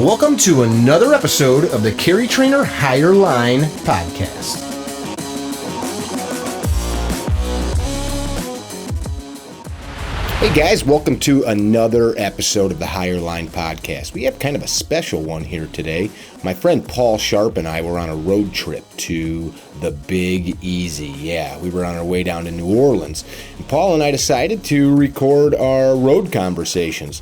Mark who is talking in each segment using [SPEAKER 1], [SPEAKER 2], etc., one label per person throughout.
[SPEAKER 1] Welcome to another episode of the CarryTrainer Higher Line podcast. Hey guys, welcome to another episode of the Higher Line podcast. We have kind of a special one here today. My friend Paul Sharp and I were on a road trip to the Big Easy. Yeah, we were on our way down to New Orleans. And Paul and I decided to record our road conversations.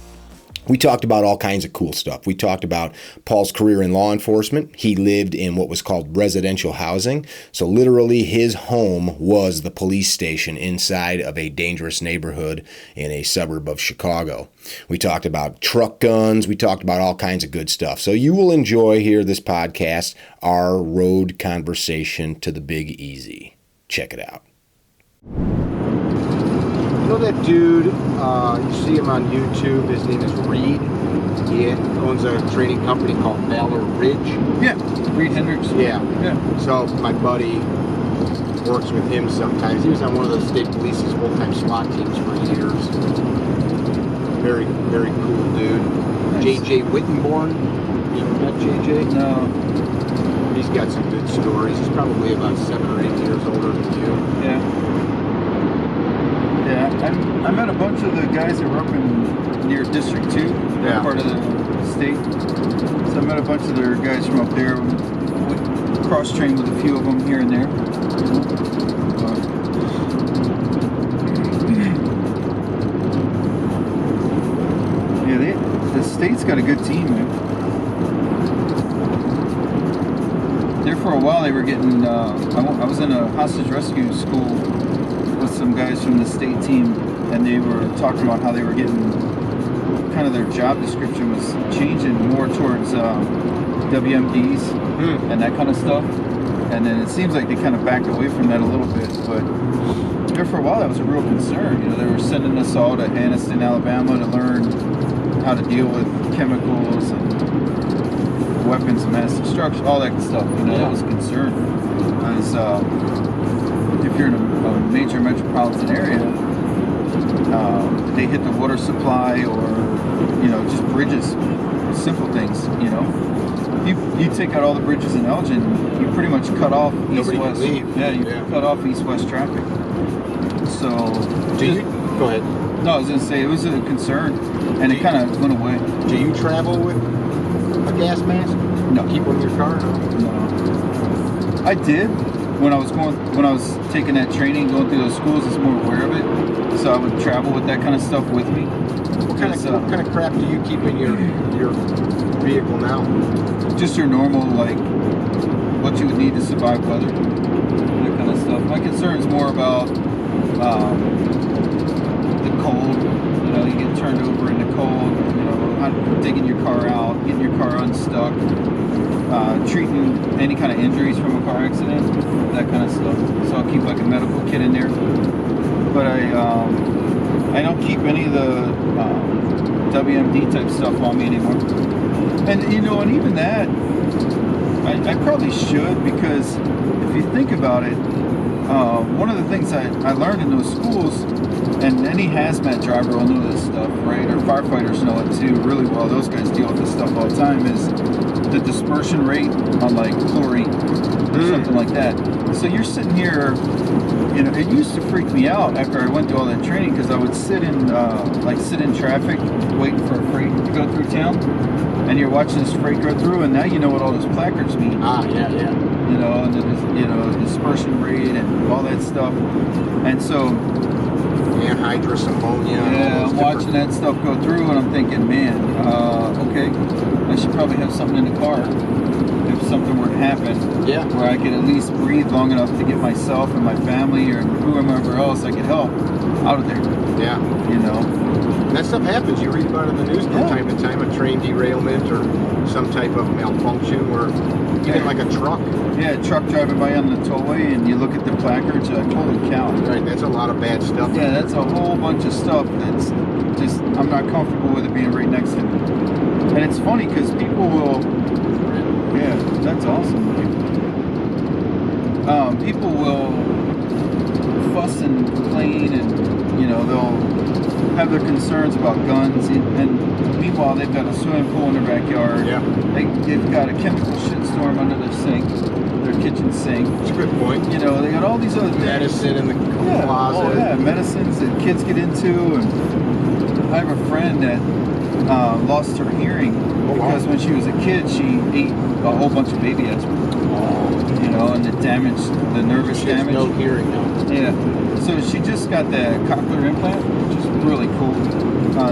[SPEAKER 1] We talked about all kinds of cool stuff. We talked about Paul's career in law enforcement. He lived in what was called residential housing. So literally his home was the police station inside of a dangerous neighborhood in a suburb of Chicago. We talked about truck guns. We talked about all kinds of good stuff. So you will enjoy here this podcast, our road conversation to the Big Easy. Check it out.
[SPEAKER 2] You know that dude, you see him on YouTube, his name is Reed. He owns a training company called Valor Ridge.
[SPEAKER 3] Yeah, Reed Hendricks.
[SPEAKER 2] Yeah. So my buddy works with him sometimes. He was on one of the state police's full-time SWAT teams for years. Very, very cool dude. Nice. JJ Wittenborn. You ever met JJ?
[SPEAKER 3] No.
[SPEAKER 2] He's got some good stories. He's probably about 7 or 8 years older than you.
[SPEAKER 3] Yeah. Yeah, I met a bunch of the guys that were up near District 2, part of the state. So I met a bunch of their guys from up there. We cross-trained with a few of them here and there. The state's got a good team, man. There for a while they were getting, I was in a hostage rescue school with some guys from the state team, and they were talking about how they were getting kind of their job description was changing more towards WMDs and that kind of stuff, and then it seems like they kind of backed away from that a little bit, but there for a while that was a real concern. You know, they were sending us all to Anniston, Alabama to learn how to deal with chemicals and weapons of mass destruction, all that stuff. You know, that was a concern. If you're in a major metropolitan area, they hit the water supply or, you know, just bridges, simple things, you know. You take out all the bridges in Elgin, you pretty much cut off east-west. Yeah, you cut off east-west traffic. So...
[SPEAKER 2] Go ahead.
[SPEAKER 3] No, I was going to say, it was a concern, and it kind of went away.
[SPEAKER 2] Do you travel with a gas mask?
[SPEAKER 3] No.
[SPEAKER 2] Keep one in your car?
[SPEAKER 3] No. I did. When I was taking that training, going through those schools, I was more aware of it. So I would travel with that kind of stuff with me.
[SPEAKER 2] What kind of crap do you keep in your vehicle now?
[SPEAKER 3] Just your normal, like, what you would need to survive weather. That kind of stuff. My concern is more about the cold. You know, you get turned over in the cold, you know, digging your car out, getting your car unstuck. Treating any kind of injuries from a car accident, that kind of stuff. So I'll keep like a medical kit in there. But I don't keep any of the WMD type stuff on me anymore. And you know, and even that, I probably should, because if you think about it, one of the things I learned in those schools, and any hazmat driver will know this stuff, right? Or firefighters know it too really well. Those guys deal with this stuff all the time, is the dispersion rate on like chlorine or something like that. So you're sitting here, you know, it used to freak me out after I went through all that training, because I would sit in traffic waiting for a freight to go through town, and you're watching this freight go through, and now you know what all those placards mean.
[SPEAKER 2] Yeah.
[SPEAKER 3] You know, and the dispersion rate and all that stuff. And so
[SPEAKER 2] anhydrous ammonia.
[SPEAKER 3] Yeah, I'm watching that stuff go through, and I'm thinking, man, okay, I should probably have something in the car if something were to happen.
[SPEAKER 2] Yeah.
[SPEAKER 3] Where I could at least breathe long enough to get myself and my family or whoever else I could help out of there.
[SPEAKER 2] Yeah.
[SPEAKER 3] You know.
[SPEAKER 2] That stuff happens. You read about it in the news from time to time, a train derailment or some type of malfunction, or even like a truck.
[SPEAKER 3] Yeah, a truck driving by on the tollway, and you look at the placards, you're like, holy cow.
[SPEAKER 2] Right, that's a lot of bad stuff.
[SPEAKER 3] Yeah, that's a whole bunch of stuff that's just, I'm not comfortable with it being right next to me. And it's funny, because people will, yeah, that's awesome. People will fuss and complain, and, you know, they'll have their concerns about guns, and meanwhile Oh, they've got a swimming pool in their backyard.
[SPEAKER 2] Yeah.
[SPEAKER 3] They've got a chemical shitstorm under their sink, their kitchen sink.
[SPEAKER 2] That's a good point.
[SPEAKER 3] You know, they got all these other things.
[SPEAKER 2] Medicine in the closet.
[SPEAKER 3] Oh, yeah, medicines that kids get into. And I have a friend that lost her hearing because when she was a kid, she ate a whole bunch of baby aspirin. You know, and the nervous damage.
[SPEAKER 2] No hearing now.
[SPEAKER 3] Yeah. So she just got the cochlear implant, which is really cool.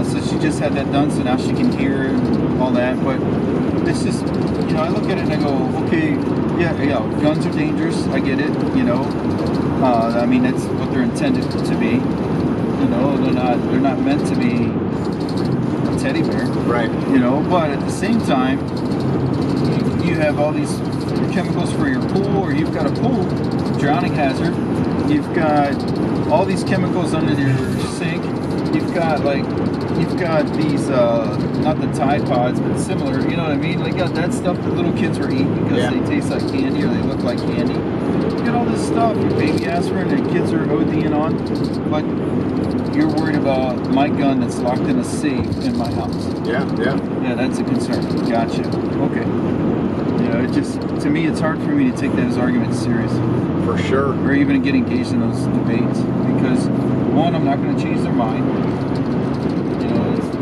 [SPEAKER 3] So she just had that done, so now she can hear and all that. But it's just, you know, I look at it and I go, okay, yeah, guns are dangerous. I get it. You know, I mean that's what they're intended to be. You know, they're not meant to be a teddy bear.
[SPEAKER 2] Right.
[SPEAKER 3] You know, but at the same time, you have all these chemicals for your pool, or you've got a pool, drowning hazard. You've got all these chemicals under your sink. You've got these, not the Tide Pods, but similar, you know what I mean? Like, got that stuff that little kids were eating because they taste like candy or they look like candy. You got all this stuff, your baby aspirin that kids are ODing on, but you're worried about my gun that's locked in a safe in my house.
[SPEAKER 2] Yeah.
[SPEAKER 3] Yeah, that's a concern. Gotcha. Okay. You know, it just, to me, it's hard for me to take those arguments serious.
[SPEAKER 2] For sure.
[SPEAKER 3] Or even get engaged in those debates. Because, one, I'm not going to change their mind.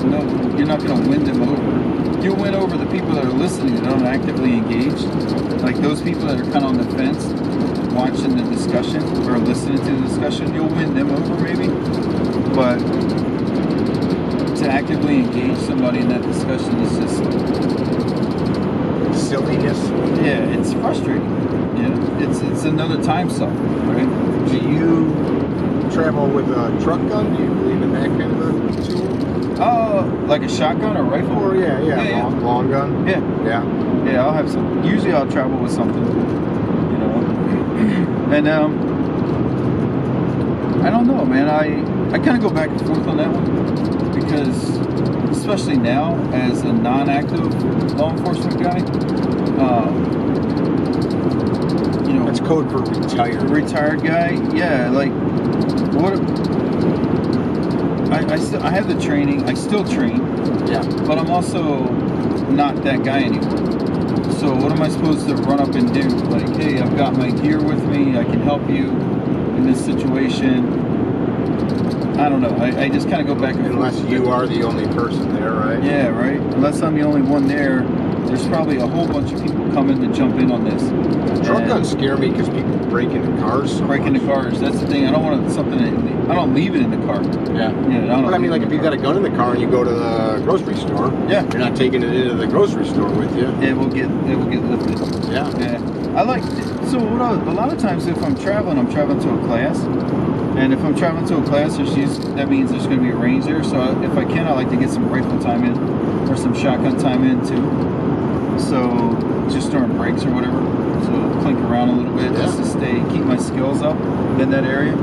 [SPEAKER 3] You know, you're not going to win them over. You'll win over the people that are listening that don't actively engage. Like those people that are kind of on the fence, watching the discussion or listening to the discussion, you'll win them over maybe. But to actively engage somebody in that discussion is just
[SPEAKER 2] silliness.
[SPEAKER 3] Yeah, it's frustrating. Yeah, it's another time suck, right?
[SPEAKER 2] Do you travel with a truck gun? Do you believe in that kind of a tool?
[SPEAKER 3] Like a shotgun or rifle?
[SPEAKER 2] Or long gun.
[SPEAKER 3] Yeah, I'll have some. Usually, I'll travel with something. You know, and I don't know, man. I kind of go back and forth on that one because, especially now, as a non-active law enforcement guy, you know,
[SPEAKER 2] that's code for retired.
[SPEAKER 3] Retired guy, yeah. Like, what? I have the training. I still train.
[SPEAKER 2] Yeah.
[SPEAKER 3] But I'm also not that guy anymore. So what am I supposed to run up and do? Like, hey, I've got my gear with me. I can help you in this situation. I don't know. I just kind of go back and forth.
[SPEAKER 2] Unless you are the only person there, right?
[SPEAKER 3] Yeah, right. Unless I'm the only one there, there's probably a whole bunch of people coming to jump in on this.
[SPEAKER 2] Truck guns scare me because people break into cars.
[SPEAKER 3] Break into cars. That's the thing. I don't want something. I don't leave it in the car.
[SPEAKER 2] Yeah. But I mean, like if you got a gun in the car and you go to the grocery store, you're not taking it into the grocery store with you.
[SPEAKER 3] It will get lifted.
[SPEAKER 2] Yeah.
[SPEAKER 3] I like. So a lot of times if I'm traveling to a class. And if I'm traveling to a class, that means there's going to be a range there. So if I can, I like to get some rifle time in or some shotgun time in too. So just during breaks or whatever. So clink around a little bit just to keep my skills up in that area.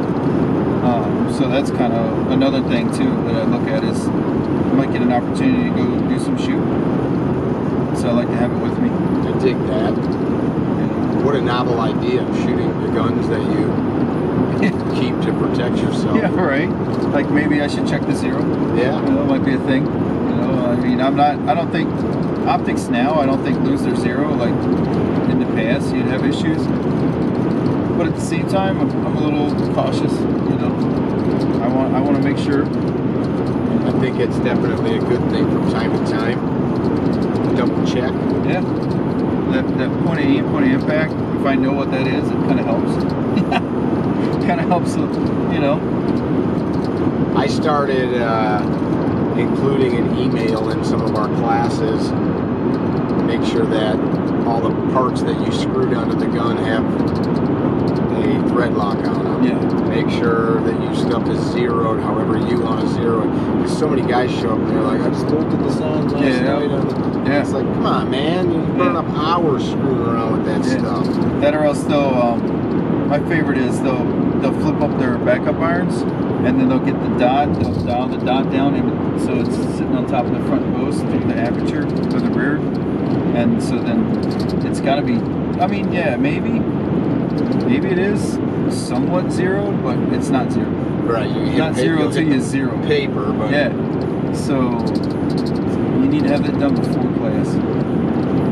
[SPEAKER 3] So that's kind of another thing too that I look at is I might get an opportunity to go do some shooting. So I like to have it with me.
[SPEAKER 2] I dig that. What a novel idea, shooting the guns that you keep to protect yourself.
[SPEAKER 3] Yeah, right. Like maybe I should check the zero.
[SPEAKER 2] Yeah.
[SPEAKER 3] You know, that might be a thing. You know, I mean, I don't think optics now, I don't think lose their zero. Like in the past, you'd have issues. But at the same time, I'm a little cautious. You know, I want to make sure.
[SPEAKER 2] I think it's definitely a good thing from time to time. Double check.
[SPEAKER 3] Yeah. That point of aim, point of impact. If I know what that is, it kind of helps. Kind of helps, you know.
[SPEAKER 2] I started including an email in some of our classes. Make sure that all the parts that you screwed onto the gun have a thread lock on them.
[SPEAKER 3] Yeah.
[SPEAKER 2] Make sure that your stuff is zeroed however you want to zero it. Because so many guys show up and they're like, I just bolted this on last night. It's like, come on, man. You burn up hours screwing around with that stuff.
[SPEAKER 3] That or else my favorite is they'll flip up their backup irons and then they'll get the dot, they'll dial the dot down so it's sitting on top of the front post through the aperture of the rear. And so then it's got to be, I mean, yeah, maybe it is somewhat zeroed, but it's not zero.
[SPEAKER 2] Right.
[SPEAKER 3] Not zero until you zero.
[SPEAKER 2] Paper, but
[SPEAKER 3] yeah. So you need to have it done before class.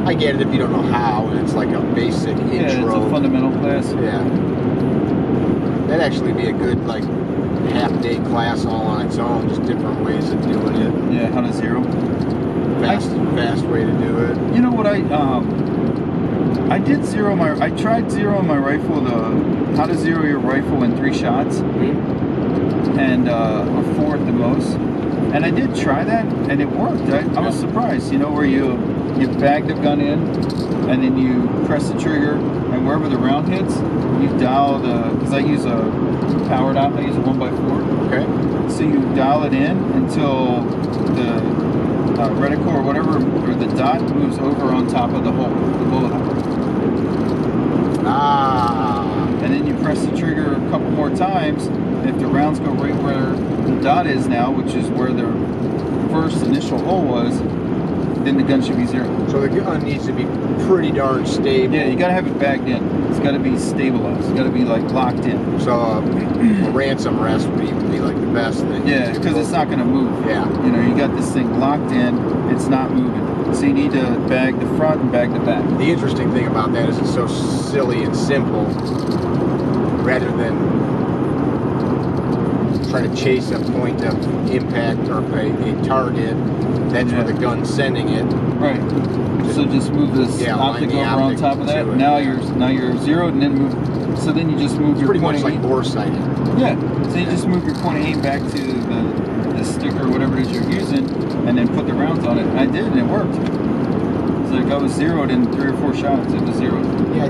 [SPEAKER 2] I get it if you don't know how, and it's like a basic intro.
[SPEAKER 3] Yeah, it's a fundamental class.
[SPEAKER 2] Yeah. That'd actually be a good, like, half-day class all on its own, just different ways of doing it.
[SPEAKER 3] Yeah, how to zero.
[SPEAKER 2] Fast way to do it.
[SPEAKER 3] You know what I did zero I tried zeroing my rifle, how to zero your rifle in 3 shots, and or 4 at the most. And I did try that, and it worked. I was surprised, where you bag the gun in, and then you press the trigger, and wherever the round hits, you dial because I use a powered op, I use a 1x4.
[SPEAKER 2] Okay.
[SPEAKER 3] So you dial it in until the reticle or whatever, or the dot moves over on top of the hole, the bullet hole. And then you press the trigger a couple more times. If the rounds go right where the dot is now, which is where the first initial hole was, then the gun should be zero.
[SPEAKER 2] So the gun needs to be pretty darn stable.
[SPEAKER 3] Yeah, you gotta have it bagged in. It's gotta be stabilized. It's gotta be like locked in.
[SPEAKER 2] So a ransom rest would even be like the best thing.
[SPEAKER 3] Yeah, because it's not gonna move.
[SPEAKER 2] Yeah.
[SPEAKER 3] You got this thing locked in. It's not moving. So you need to bag the front and bag the back.
[SPEAKER 2] The interesting thing about that is it's so silly and simple. Rather than try to chase a point of impact or a target, that's where the gun's sending it.
[SPEAKER 3] Right. So just move this optic over on top of that. Now you're zeroed, and then move. So then you just move your
[SPEAKER 2] pretty
[SPEAKER 3] point
[SPEAKER 2] much like bore sighting.
[SPEAKER 3] Yeah. So you just move your point of aim back to the sticker or whatever it is you're using, and then put the rounds on it. I did, and it worked. It's like I was zeroed in 3 or 4 shots. It was zeroed.
[SPEAKER 2] Yeah, I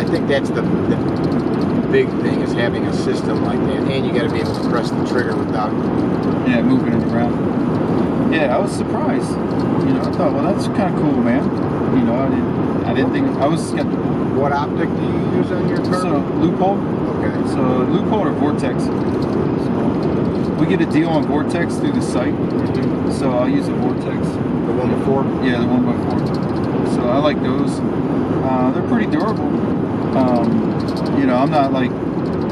[SPEAKER 2] think that's the big thing is having a system like that, and you got to be able to press the trigger without
[SPEAKER 3] moving it around. Yeah, I was surprised. I thought, well, that's kind of cool, man. I didn't think I was skeptical.
[SPEAKER 2] What optic do you use on your car?
[SPEAKER 3] So loophole.
[SPEAKER 2] Okay.
[SPEAKER 3] So loophole or Vortex. So we get a deal on Vortex through the site. So I'll use a Vortex.
[SPEAKER 2] The 1x4?
[SPEAKER 3] Yeah, the 1x4. So I like those. They're pretty durable. I'm not like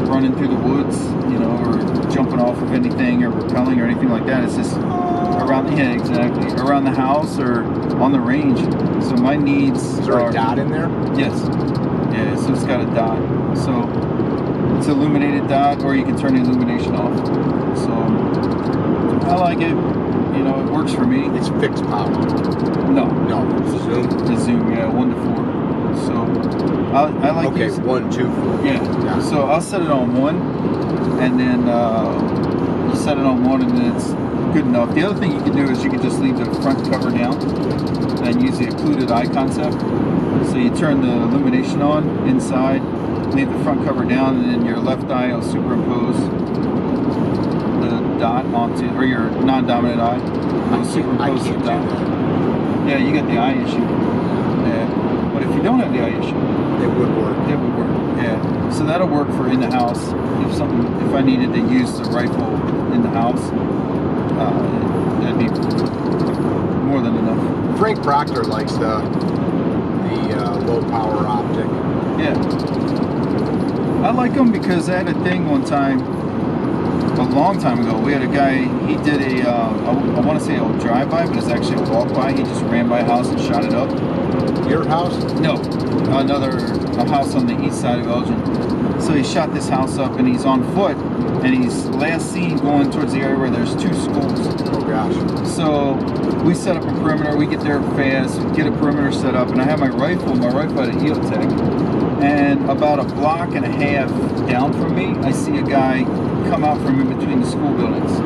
[SPEAKER 3] running through the woods, or jumping off of anything or rappelling or anything like that. It's just around the house or on the range. So my needs
[SPEAKER 2] Is there a dot in there?
[SPEAKER 3] Yes. Yeah, so it's got a dot. So it's an illuminated dot, or you can turn the illumination off. So I like it. It works for me.
[SPEAKER 2] It's fixed power.
[SPEAKER 3] No,
[SPEAKER 2] Zoom.
[SPEAKER 3] The Zoom, 1 to 4. So I like.
[SPEAKER 2] Okay, 1, 2, 4.
[SPEAKER 3] Yeah. So I'll set it on 1, and then you set it on 1, and then it's good enough. The other thing you can do is you can just leave the front cover down and use the occluded eye concept. So you turn the illumination on inside, leave the front cover down, and then your left eye will superimpose the dot onto, or your non-dominant eye will superimpose the dot. Yeah, you got the eye issue. Yeah. But if you don't have the eye issue,
[SPEAKER 2] it would work.
[SPEAKER 3] It would work. Yeah. So that'll work for in the house. If I needed to use the rifle in the house, that'd be more than enough.
[SPEAKER 2] Frank Proctor likes the low power optic.
[SPEAKER 3] Yeah. I like them because I had a thing one time, a long time ago. We had a guy, he did I want to say a drive-by, but it's actually a walk-by. He just ran by a house and shot it up.
[SPEAKER 2] Your house?
[SPEAKER 3] No, a house on the east side of Elgin. So he shot this house up, and he's on foot, and he's last seen going towards the area where there's 2 schools.
[SPEAKER 2] Oh gosh.
[SPEAKER 3] So we set up a perimeter. We get there fast, get a perimeter set up, and I have my rifle had an EOTech. And about a block and a half down from me, I see a guy come out from in between the school buildings.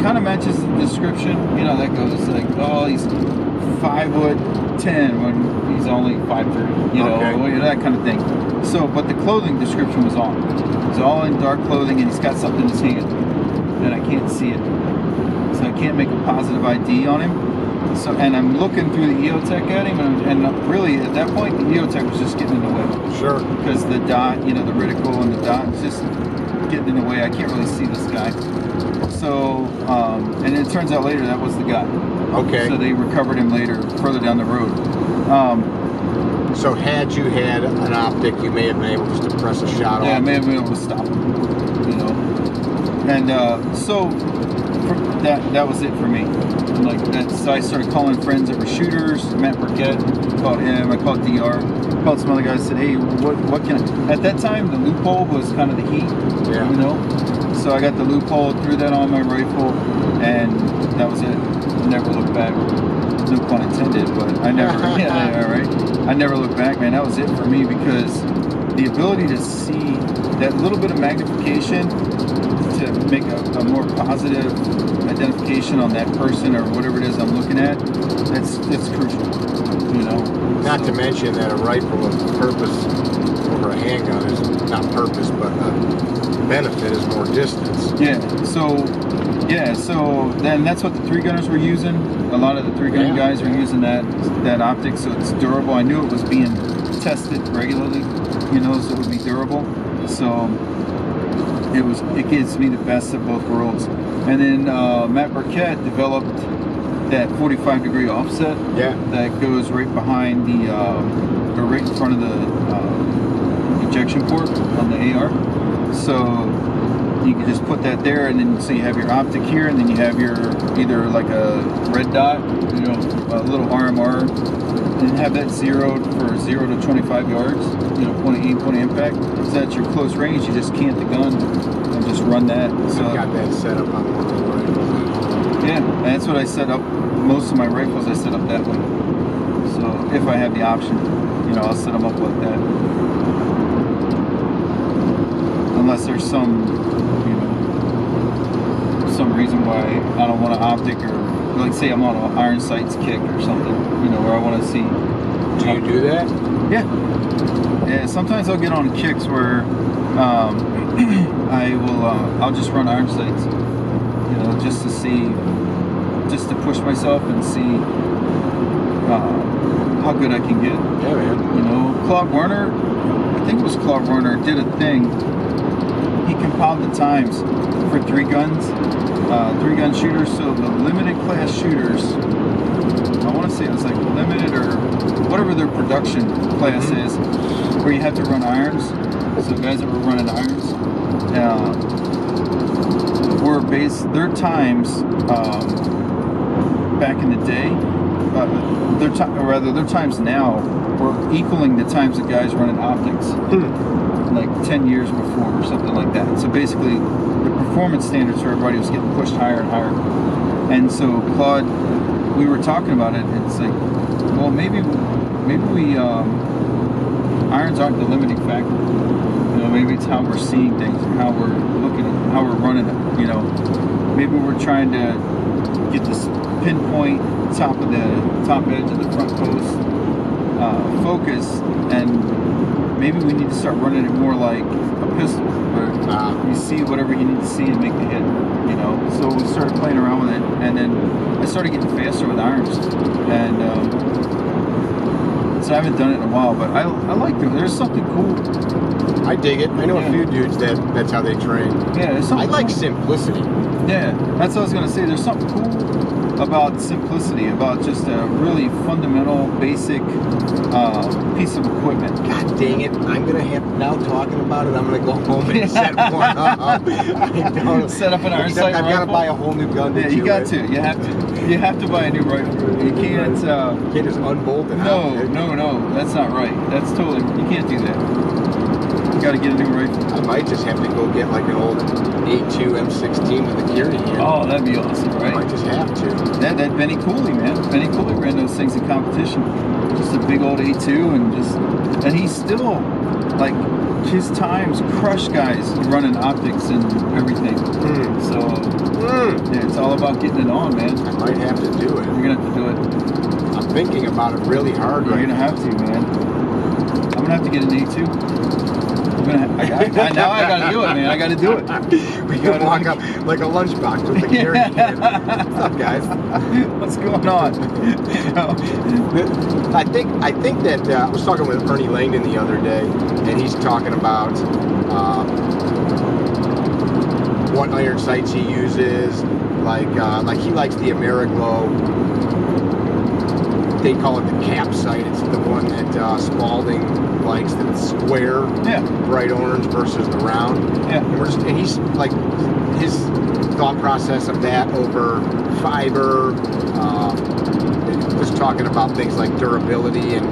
[SPEAKER 3] Kind of matches the description. That goes like, oh, he's 5'10" when he's only 5'3", that kind of thing. So, but the clothing description was on. He's all in dark clothing, and he's got something in his hand, and I can't see it. So I can't make a positive ID on him. So, and I'm looking through the EOTech at him, and really at that point, the EOTech was just getting in the way.
[SPEAKER 2] Sure.
[SPEAKER 3] Because the dot, the reticle and the dot was just getting in the way. I can't really see this guy. So, and it turns out later that was the guy.
[SPEAKER 2] Okay.
[SPEAKER 3] So they recovered him later, further down the road.
[SPEAKER 2] So had you had an optic, you may have been able just to press a shot off.
[SPEAKER 3] Yeah, I may have been able to stop him. And so that was it for me. Like so I started calling friends that were shooters. Matt Burkett, called him. I called DR. Called some other guys. Said, hey, what can I? At that time, the loophole was kind of the heat.
[SPEAKER 2] Yeah.
[SPEAKER 3] You know. So I got the loophole, threw that on my rifle, and that was it. Never looked back. No pun intended, but I never. Yeah, right. I never looked back, man. That was it for me because the ability to see that little bit of magnification to make a more positive identification on that person or whatever it is I'm looking at, that's crucial, you know.
[SPEAKER 2] Not to mention that a rifle of purpose over a handgun is not purpose, but the benefit is more distance.
[SPEAKER 3] So then that's what the 3-gunners were using. A lot of the 3-gun guys were using that optic, so it's durable. I knew it was being tested regularly, you know, so it would be durable. So it gives me the best of both worlds. And then Matt Burkett developed that 45-degree offset that goes right behind or right in front of the ejection port on the AR. So you can just put that there, and then so you have your optic here, and then you have your either like a red dot, you know, a little RMR, and have that zeroed for 0 to 25 yards, you know, point of aim, point of impact. So that's your close range. You just cant the gun and just run that. So
[SPEAKER 2] I've got that set up on one of the rifles.
[SPEAKER 3] yeah, and that's what I set up. Most of my rifles I set up that way. So if I have the option, you know, I'll set them up like that. Unless there's some reason why I don't want an optic, or like say I'm on an iron sights kick or something, you know, where I want to see.
[SPEAKER 2] Do you do that?
[SPEAKER 3] Yeah. Sometimes I'll get on kicks where I'll just run iron sights, you know, just to push myself and see how good I can get.
[SPEAKER 2] Yeah, man.
[SPEAKER 3] You know, Claude Warner, I think it was Claude Warner, did a thing. He compiled the times for 3-gun shooters. So the limited class shooters, I want to say it was like limited or whatever their production class is, where you have to run irons. So guys that were running irons were their times back in the day, their times now were equaling the times of guys running optics. Like 10 years before or something like that. So basically the performance standards for everybody was getting pushed higher and higher. And so Claude, we were talking about it, and it's like, well, maybe we irons aren't the limiting factor. You know, maybe it's how we're seeing things and how we're looking at how we're running it, you know. Maybe we're trying to get this pinpoint top edge of the front post focus, and maybe we need to start running it more like a pistol, where you see whatever you need to see and make the hit, you know. So we started playing around with it, and then I started getting faster with irons, and so I haven't done it in a while, but I like it. There's something cool.
[SPEAKER 2] I dig it. I know a few dudes that's how they train.
[SPEAKER 3] Yeah, there's something
[SPEAKER 2] I like
[SPEAKER 3] cool.
[SPEAKER 2] Simplicity.
[SPEAKER 3] Yeah, that's what I was gonna say. There's something cool about simplicity, about just a really fundamental, basic piece of equipment.
[SPEAKER 2] God dang it! I'm gonna have now talking about it. I'm gonna go home and set one up.
[SPEAKER 3] Set up an iron sight rifle.
[SPEAKER 2] I've got to buy a whole new gun.
[SPEAKER 3] Yeah, you got to. You have to buy a new rifle. You can't.
[SPEAKER 2] You can't just unbolt it.
[SPEAKER 3] No, that's not right. That's totally. You can't do that. You got to get a new rifle.
[SPEAKER 2] I might just have to go get like an old A2 M16 with a carry here.
[SPEAKER 3] Oh, that'd be awesome, right?
[SPEAKER 2] I might just have to.
[SPEAKER 3] That Benny Cooley, man. Benny Cooley ran those things in competition. Just a big old A2, and he's still like his times crush guys running optics and everything. So yeah, it's all about getting it on, man.
[SPEAKER 2] I might have to do it.
[SPEAKER 3] You're gonna have to do it.
[SPEAKER 2] I'm thinking about it really hard right now.
[SPEAKER 3] You're gonna have to, man. I'm gonna have to get an A2. Now I gotta do it, man. I gotta do it.
[SPEAKER 2] We can walk up like a lunchbox with the carry can. What's up, guys?
[SPEAKER 3] What's going on?
[SPEAKER 2] I think that I was talking with Ernie Langdon the other day, and he's talking about what iron sights he uses. Like he likes the Ameriglow. They call it the cap sight. It's the one that Spalding likes, that it's square, bright orange versus the round.
[SPEAKER 3] Yeah.
[SPEAKER 2] And he's like, the thought process of that over fiber. Just talking about things like durability and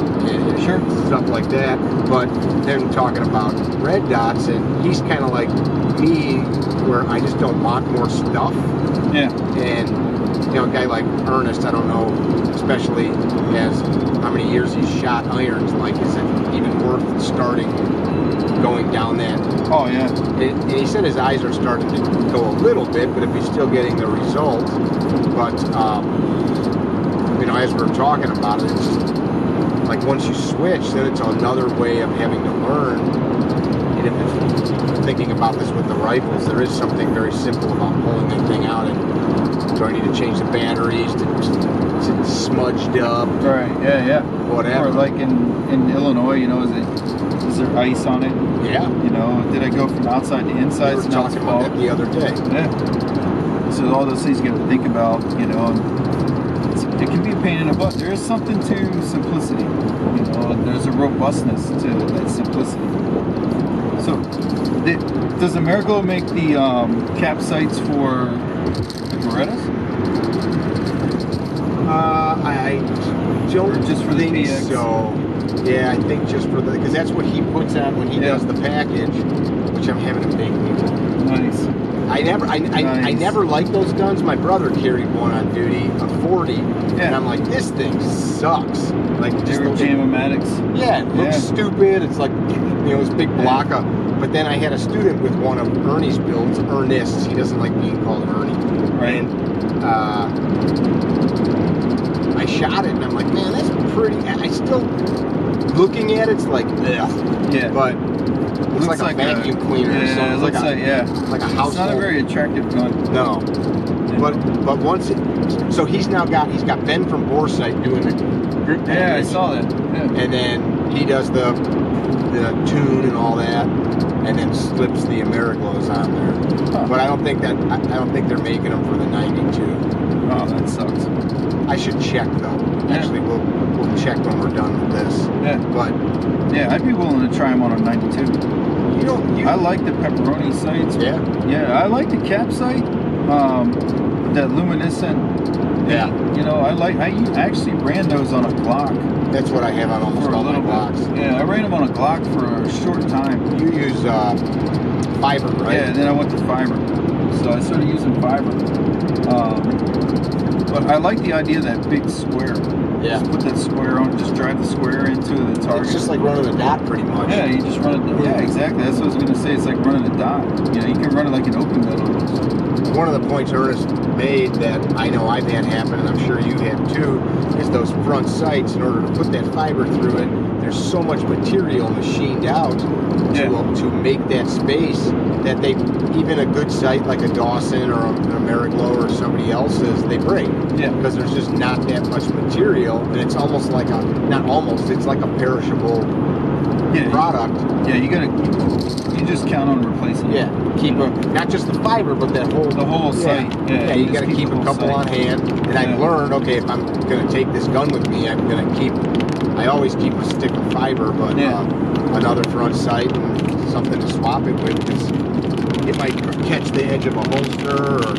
[SPEAKER 3] Sure.
[SPEAKER 2] stuff like that. But then talking about red dots, and he's kind of like me, where I just don't want more stuff.
[SPEAKER 3] Yeah.
[SPEAKER 2] And you know, a guy like Ernest, I don't know, especially as how many years he's shot irons. Like, is it even worth starting going down that?
[SPEAKER 3] Oh yeah.
[SPEAKER 2] And he said his eyes are starting to go a little bit, but if he's still getting the result. But you know, as we're talking about it, it's just like once you switch, then it's another way of having to learn. And if it's thinking about this with the rifles, there is something very simple about pulling that thing out and do I need to change the batteries? Is it smudged up?
[SPEAKER 3] Right. Yeah. Yeah.
[SPEAKER 2] Whatever.
[SPEAKER 3] Or like in Illinois, you know, is there ice on it?
[SPEAKER 2] Yeah.
[SPEAKER 3] You know, did I go from outside to inside?
[SPEAKER 2] We were talking about that the other day.
[SPEAKER 3] Yeah. So all those things you got to think about, you know. It can be a pain in the butt. There is something to simplicity. You know, there's a robustness to that simplicity. So, does Amerigo make the cap sights for the Berettas?
[SPEAKER 2] I don't
[SPEAKER 3] Or just for the
[SPEAKER 2] think
[SPEAKER 3] PX?
[SPEAKER 2] so. Yeah, I think just for the, because that's what he puts on when he does the package, which I'm having to make me.
[SPEAKER 3] Nice.
[SPEAKER 2] I never liked those guns. My brother carried one on duty, a 40, and I'm like, this thing sucks. Like, just those
[SPEAKER 3] Jamomatics.
[SPEAKER 2] Yeah, it looks stupid. It's like, you know, this big block of. But then I had a student with one of Ernie's builds, Ernest. He doesn't like being called Ernie.
[SPEAKER 3] Right.
[SPEAKER 2] And I shot it, and I'm like, man, that's pretty. I still, looking at it, it's like, ugh.
[SPEAKER 3] Yeah.
[SPEAKER 2] But it looks like a vacuum cleaner.
[SPEAKER 3] Yeah,
[SPEAKER 2] so
[SPEAKER 3] it looks
[SPEAKER 2] like a household.
[SPEAKER 3] It's not a very attractive gun.
[SPEAKER 2] No.
[SPEAKER 3] Yeah.
[SPEAKER 2] But once it, so he's got Ben from Boresight doing the grip package.
[SPEAKER 3] Yeah, I saw that. Yeah.
[SPEAKER 2] And then he does the tune and all that, and then slips the Ameriglows on there.
[SPEAKER 3] Huh.
[SPEAKER 2] But I don't think they're making them for the 92.
[SPEAKER 3] Oh, that sucks.
[SPEAKER 2] I should check though.
[SPEAKER 3] Yeah.
[SPEAKER 2] Actually, we'll check when we're done with this.
[SPEAKER 3] Yeah.
[SPEAKER 2] But
[SPEAKER 3] yeah, I'd be willing to try them on a 92. I like the pepperoni sights.
[SPEAKER 2] Yeah.
[SPEAKER 3] Yeah, I like the cap sight. That luminescent.
[SPEAKER 2] Yeah.
[SPEAKER 3] You know, I actually ran those on a Glock.
[SPEAKER 2] That's what I have on almost
[SPEAKER 3] For a
[SPEAKER 2] all my
[SPEAKER 3] little
[SPEAKER 2] blocks.
[SPEAKER 3] bit. Yeah, I ran them on a Glock for a short time.
[SPEAKER 2] You use fiber, right?
[SPEAKER 3] Yeah, and then I went to fiber. So I started using fiber. But I like the idea of that big square.
[SPEAKER 2] Yeah.
[SPEAKER 3] Just put that square on, just drive the square into the target.
[SPEAKER 2] It's just like running a dot pretty much.
[SPEAKER 3] Yeah, you just run it. Yeah, exactly. That's what I was going to say. It's like running a dot. You know, you can run it like an open middle.
[SPEAKER 2] One of the points Ernest made that I know I've had happen, and I'm sure you have too, is those front sights. In order to put that fiber through it, there's so much material machined out to make that space that they, even a good sight like a Dawson or an Ameriglow or somebody else's, they break.
[SPEAKER 3] Yeah.
[SPEAKER 2] Because there's just not that much material, and it's almost like it's like a perishable product.
[SPEAKER 3] Yeah, you just count on replacing it.
[SPEAKER 2] Yeah, keep not just the fiber, but the whole
[SPEAKER 3] sight.
[SPEAKER 2] Yeah, you got to keep a couple on hand. And I've learned, okay, if I'm going to take this gun with me, I'm going to I always keep a stick of fiber, but another front sight and something to swap it with, because it might catch the edge of a holster. Or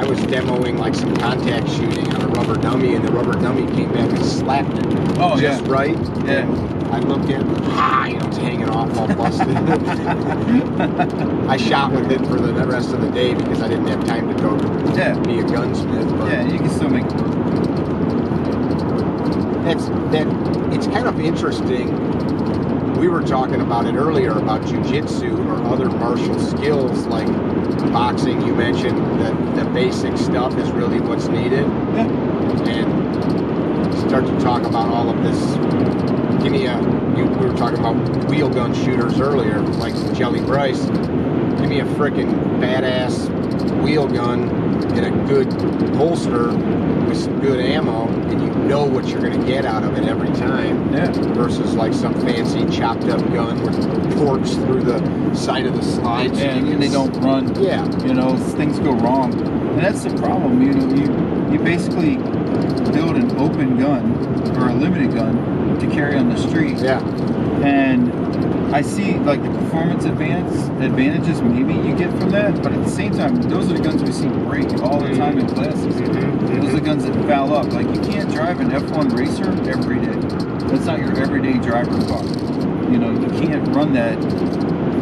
[SPEAKER 2] I was demoing like some contact shooting on a rubber dummy, and the rubber dummy came back and slapped it just right.
[SPEAKER 3] Yeah.
[SPEAKER 2] I looked at it, it's hanging off all busted. I shot with it for the rest of the day because I didn't have time to go be a gunsmith. But
[SPEAKER 3] yeah, you can still make it work.
[SPEAKER 2] It's kind of interesting. We were talking about it earlier about jiu-jitsu or other martial skills like boxing. You mentioned that the basic stuff is really what's needed.
[SPEAKER 3] Yeah.
[SPEAKER 2] And start to talk about all of this. We were talking about wheel gun shooters earlier, like Jelly Bryce. Give me a frickin' badass wheel gun in a good holster with some good ammo, and you know what you're going to get out of it every time.
[SPEAKER 3] Yeah.
[SPEAKER 2] Versus like some fancy chopped up gun with torques through the side of the slide. So
[SPEAKER 3] and they don't run.
[SPEAKER 2] Yeah.
[SPEAKER 3] You know, things go wrong. And that's the problem. You know, you basically build an open gun or a limited gun to carry on the street.
[SPEAKER 2] Yeah.
[SPEAKER 3] And I see like the performance advantages maybe you get from that, but at the same time, those are the guns we see break all the time in classes. Those are the guns that foul up. Like you can't drive an F1 racer every day. That's not your everyday driver car. You know, you can't run that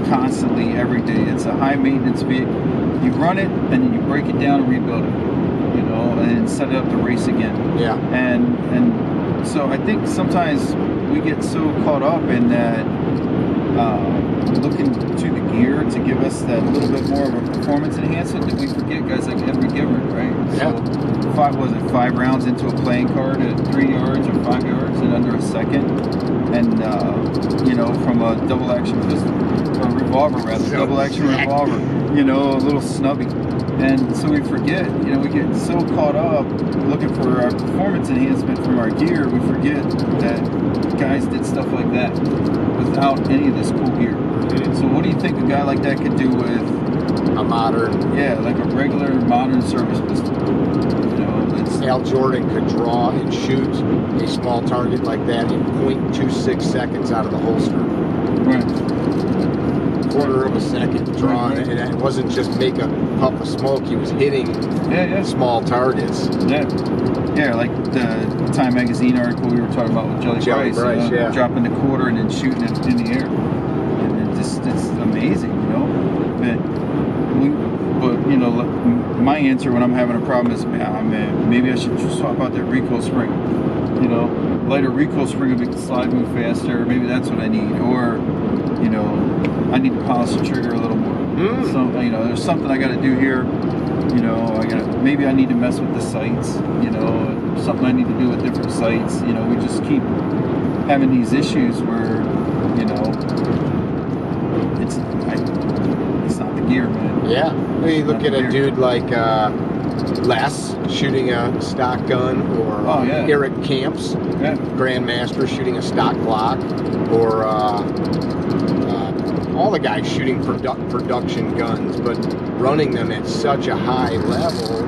[SPEAKER 3] constantly every day. It's a high maintenance vehicle. You run it and then you break it down and rebuild it. You know, and set it up to race again.
[SPEAKER 2] Yeah.
[SPEAKER 3] And so I think sometimes we get so caught up in that looking to the gear to give us that little bit more of a performance enhancement that we forget guys like Edward Gibbard, right?
[SPEAKER 2] Yeah.
[SPEAKER 3] So 5 rounds into a playing card at 3 yards or 5 yards in under a second, and you know, from a double action pistol or revolver rather, double action revolver, you know, a little snubby. And so we forget, you know, we get so caught up looking for our performance enhancement from our gear, we forget that guys did stuff like that without any of this cool gear. So what do you think a guy like that could do with
[SPEAKER 2] a modern?
[SPEAKER 3] Yeah, like a regular modern service pistol. You know, it's
[SPEAKER 2] Al Jordan could draw and shoot a small target like that in 0.26 seconds out of the holster.
[SPEAKER 3] right.
[SPEAKER 2] Quarter of a second drawing, and it wasn't just make a puff of smoke. He was hitting small targets.
[SPEAKER 3] Yeah, like the Time Magazine article we were talking about with Jelly Bryce,
[SPEAKER 2] yeah.
[SPEAKER 3] dropping the quarter and then shooting it in the air. And it's amazing, you know. But you know, my answer when I'm having a problem is, man, maybe I should just swap out that recoil spring. You know, lighter recoil spring will make the slide move faster. Maybe that's what I need. Or, you know, I need to polish the trigger a little more. So, you know, there's something I got to do here. You know, maybe I need to mess with the sights. You know, something I need to do with different sights. You know, we just keep having these issues where, you know, it's not the gear, man.
[SPEAKER 2] Yeah. I mean, you look at a dude like Les shooting a stock gun, or Eric Camps, Grandmaster, shooting a stock Glock, or all the guys shooting production guns, but running them at such a high level,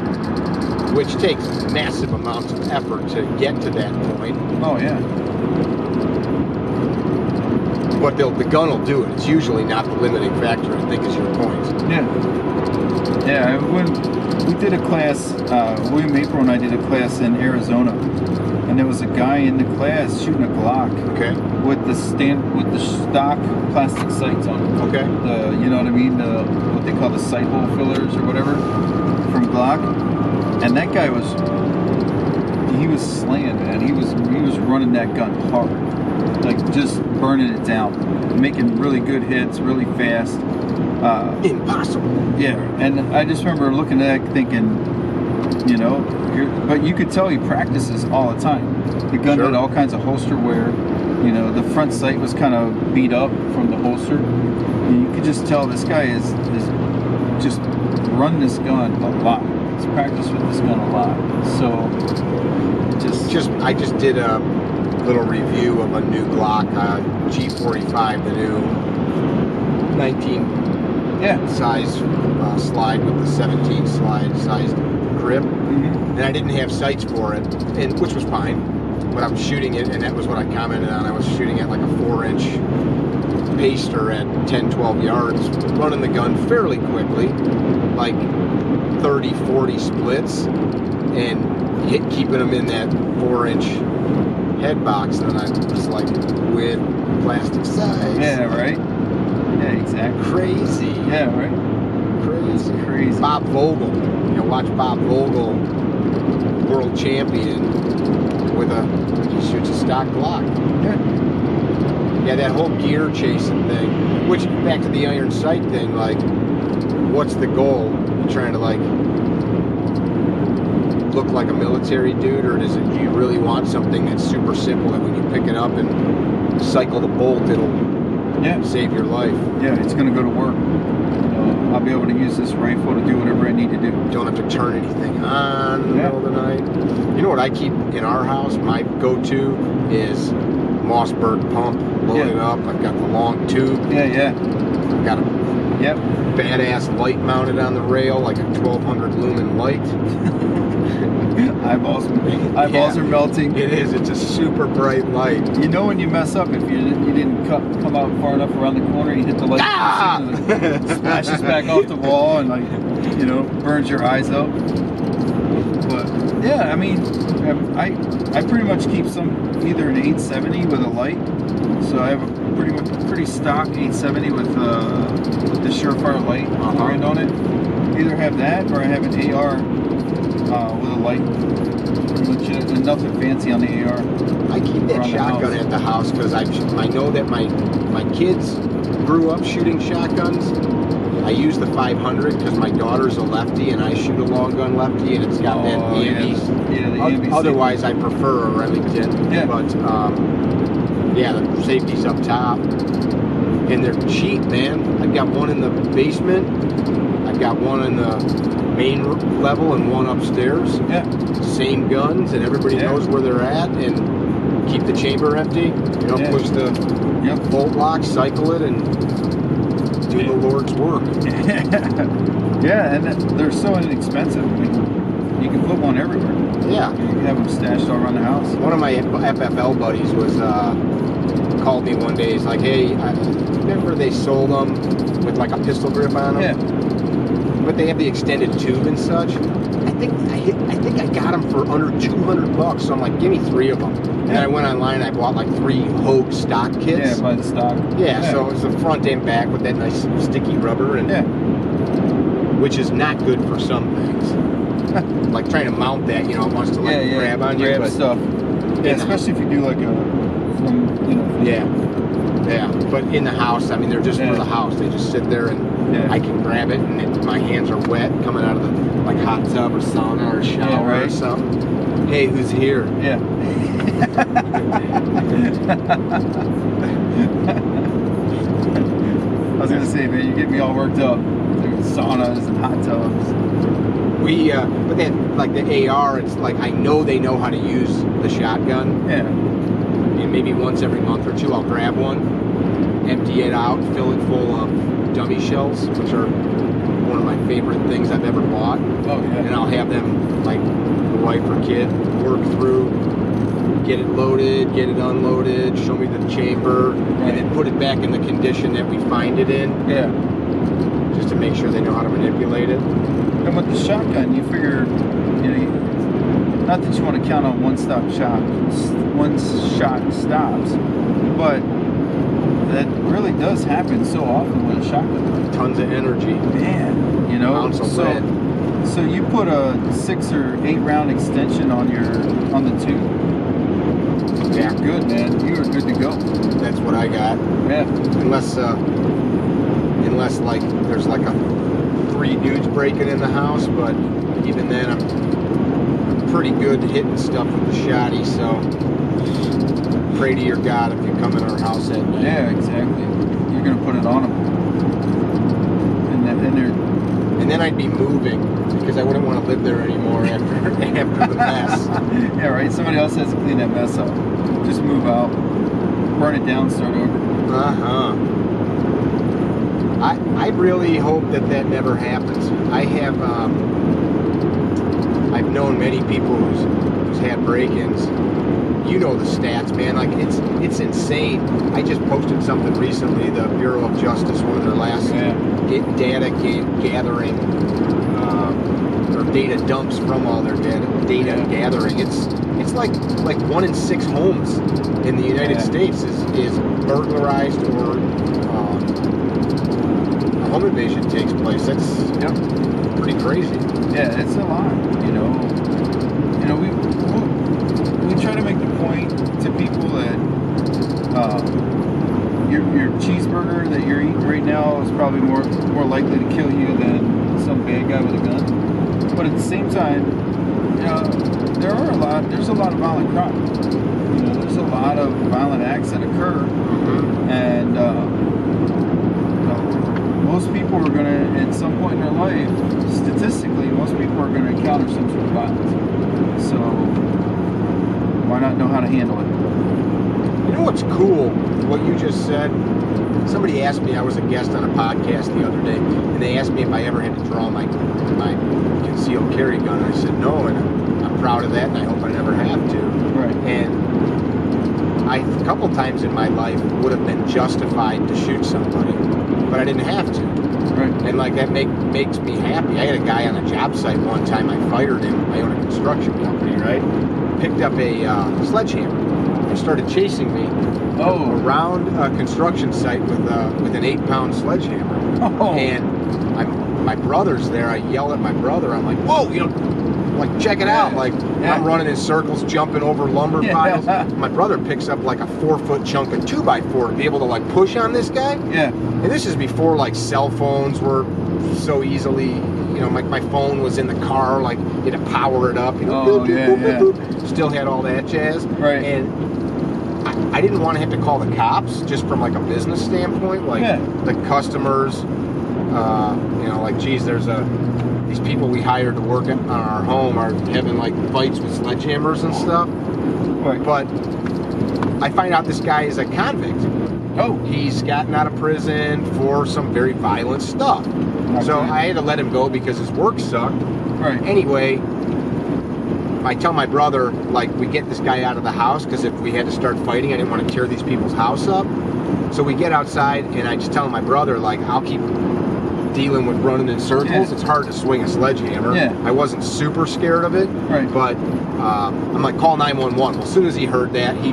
[SPEAKER 2] which takes massive amounts of effort to get to that point.
[SPEAKER 3] Oh, yeah.
[SPEAKER 2] But the gun will do it. It's usually not the limiting factor, I think, is your point.
[SPEAKER 3] Yeah. Yeah, when we did a class, William April and I did a class in Arizona, and there was a guy in the class shooting a Glock.
[SPEAKER 2] Okay.
[SPEAKER 3] With the stock plastic sights on it.
[SPEAKER 2] Okay.
[SPEAKER 3] You know what I mean? What they call the sight hole fillers or whatever from Glock. And that guy was slaying, man. He was running that gun hard, like just burning it down, making really good hits, really fast.
[SPEAKER 2] Impossible.
[SPEAKER 3] Yeah, and I just remember looking at that thinking, you know, but you could tell he practices all the time. The gun had all kinds of holster wear. You know, the front sight was kind of beat up from the holster. And you could just tell this guy is just run this gun a lot. He's practiced with this gun a lot. So,
[SPEAKER 2] I just did a little review of a new Glock G45, the new 19 size slide with the 17 slide sized grip, and I didn't have sights for it, and which was fine. But I was shooting it, and that was what I commented on. I was shooting at like a 4-inch paster at 10-12 yards, running the gun fairly quickly, like 30-40 splits, and keeping them in that 4-inch head box. And I was like, with plastic size.
[SPEAKER 3] Yeah, right? Yeah, exactly.
[SPEAKER 2] Crazy.
[SPEAKER 3] Yeah, right? Crazy.
[SPEAKER 2] Bob Vogel. You know, watch Bob Vogel, world champion, he shoots a stock Glock. Yeah, that whole gear chasing thing, which, back to the iron sight thing, like, what's the goal? You trying to, like, look like a military dude, or do you really want something that's super simple that when you pick it up and cycle the bolt, it'll save your life?
[SPEAKER 3] Yeah, it's going to go to work. I'll be able to use this rifle to do whatever I need to do.
[SPEAKER 2] Don't have to turn anything on in the middle of the night. You know what I keep in our house? My go-to is Mossberg pump loaded up. I've got the long tube.
[SPEAKER 3] Yeah.
[SPEAKER 2] I've got a
[SPEAKER 3] Yep.
[SPEAKER 2] Badass light mounted on the rail, like a 1200 lumen light.
[SPEAKER 3] Eyeballs are melting.
[SPEAKER 2] It is. It's a super bright light.
[SPEAKER 3] You know when you mess up, if you didn't come out far enough around the corner, you hit the light, and it splashes back off the wall and, like, you know, burns your eyes out. But yeah, I mean, I pretty much keep some either an 870 with a light. So I have a pretty stock 870 with the Surefire light brand on it. Either have that or I have an AR with a light. Pretty much it, and nothing fancy on the AR.
[SPEAKER 2] I keep that shotgun at the house because I know that my kids grew up shooting shotguns. I use the 500 because my daughter's a lefty and I shoot a long gun lefty, and it's got that ambi.
[SPEAKER 3] Yeah, the ambi.
[SPEAKER 2] Otherwise, I prefer a Remington.
[SPEAKER 3] Yeah.
[SPEAKER 2] But yeah, the safety's up top, and they're cheap, man. I've got one in the basement. I've got one in the main level and one upstairs.
[SPEAKER 3] Yeah.
[SPEAKER 2] Same guns, and everybody knows where they're at, and keep the chamber empty. You know, push the bolt lock, cycle it, and do the Lord's work.
[SPEAKER 3] Yeah, and they're so inexpensive. I mean, you can put one everywhere.
[SPEAKER 2] Yeah.
[SPEAKER 3] You can have them stashed all around the house.
[SPEAKER 2] One of my FFL buddies was called me one day. He's like, "Hey, remember they sold them with like a pistol grip on them?
[SPEAKER 3] Yeah.
[SPEAKER 2] But they have the extended tube and such. I think I got them for under $200. So I'm like, give me 3 of them. And then I went online and I bought like 3 Hogue stock kits.
[SPEAKER 3] Yeah, by the stock.
[SPEAKER 2] Yeah, so it's the front and back with that nice sticky rubber, and which is not good for some things. Like trying to mount that, you know, it wants to like grab on you.
[SPEAKER 3] Grab stuff. Yeah, especially if you do like
[SPEAKER 2] Yeah. But in the house, I mean, they're just for the house. They just sit there and I can grab it, and my hands are wet coming out of the like hot tub or sauna or shower or something. Hey, who's here?
[SPEAKER 3] Yeah. I was gonna say, man, you get me all worked up. Like saunas and hot tubs.
[SPEAKER 2] But then like the AR, it's like I know they know how to use the shotgun.
[SPEAKER 3] Yeah.
[SPEAKER 2] And maybe once every month or two, I'll grab one, empty it out, fill it full of dummy shells, which are one of my favorite things I've ever bought.
[SPEAKER 3] Oh yeah.
[SPEAKER 2] And I'll have them, like the wife or kid, work through, get it loaded, get it unloaded, show me the chamber, and then put it back in the condition that we find it in.
[SPEAKER 3] Yeah.
[SPEAKER 2] Just to make sure they know how to manipulate it.
[SPEAKER 3] And with the shotgun, you figure, you know, not that you want to count on one-shot stops, but that really does happen so often with a shotgun.
[SPEAKER 2] Tons of energy.
[SPEAKER 3] Man, you know, so you put a 6 or 8 round extension on the tube.
[SPEAKER 2] Yeah,
[SPEAKER 3] you're good, man. You are good to go.
[SPEAKER 2] That's what I got.
[SPEAKER 3] Yeah.
[SPEAKER 2] Unless like there's like 3 dudes breaking in the house, but even then I'm pretty good hitting stuff with the shotty, so pray to your God if you come in our house at night.
[SPEAKER 3] Yeah, exactly. You're gonna put it on them.
[SPEAKER 2] And then I'd be moving because I wouldn't want to live there anymore after the mess.
[SPEAKER 3] Yeah, right. Somebody else has to clean that mess up. Just move out, burn it down, start over.
[SPEAKER 2] I really hope that never happens. I've known many people who's had break-ins. You know the stats, man. Like it's insane. I just posted something recently. The Bureau of Justice, one of their last data gathering or data dumps from all their data gathering. It's like 1 in 6 homes in the United States is burglarized or a home invasion takes place. That's pretty crazy.
[SPEAKER 3] Yeah, it's a lot. You know, we try to make the point to people that your cheeseburger that you're eating right now is probably more likely to kill you than some bad guy with a gun. But at the same time, you know, there's a lot of violent crime. You know, there's a lot of violent acts that occur, and most people are going to, at some point in their life, statistically, most people are going to encounter some sort of violence. So why not know how to handle it?
[SPEAKER 2] You know what's cool? What you just said. Somebody asked me, I was a guest on a podcast the other day, and they asked me if I ever had to draw my concealed carry gun. I said no, and I'm proud of that, and I hope I never have to.
[SPEAKER 3] Right.
[SPEAKER 2] And a couple times in my life would have been justified to shoot somebody, but I didn't have to.
[SPEAKER 3] Right.
[SPEAKER 2] And like that makes me happy. I had a guy on a job site one time. I fired him. I own a construction company, right? Picked up a sledgehammer and started chasing me around a construction site with an 8-pound sledgehammer.
[SPEAKER 3] Oh.
[SPEAKER 2] And my brother's there. I yell at my brother. I'm like, whoa, like check it out. Like I'm running in circles, jumping over lumber piles. My brother picks up like a 4-foot chunk of 2x4 to be able to like push on this guy.
[SPEAKER 3] Yeah.
[SPEAKER 2] And this is before like cell phones were so easily, my phone was in the car, like you had to power it up, boop, boop, boop. Still had all that jazz.
[SPEAKER 3] Right.
[SPEAKER 2] And I didn't want to have to call the cops just from like a business standpoint, like the customers, like, geez, these people we hired to work on our home are having like fights with sledgehammers and stuff.
[SPEAKER 3] Right.
[SPEAKER 2] But I find out this guy is a convict.
[SPEAKER 3] Oh.
[SPEAKER 2] He's gotten out of prison for some very violent stuff. Okay. So I had to let him go because his work sucked.
[SPEAKER 3] Right.
[SPEAKER 2] Anyway, I tell my brother, like, we get this guy out of the house because if we had to start fighting, I didn't want to tear these people's house up. So we get outside, and I just tell my brother, like, I'll keep dealing with running in circles. Yeah. It's hard to swing a sledgehammer. Yeah. I wasn't super scared of it. Right. But I'm like, call 911. Well, as soon as he heard that, he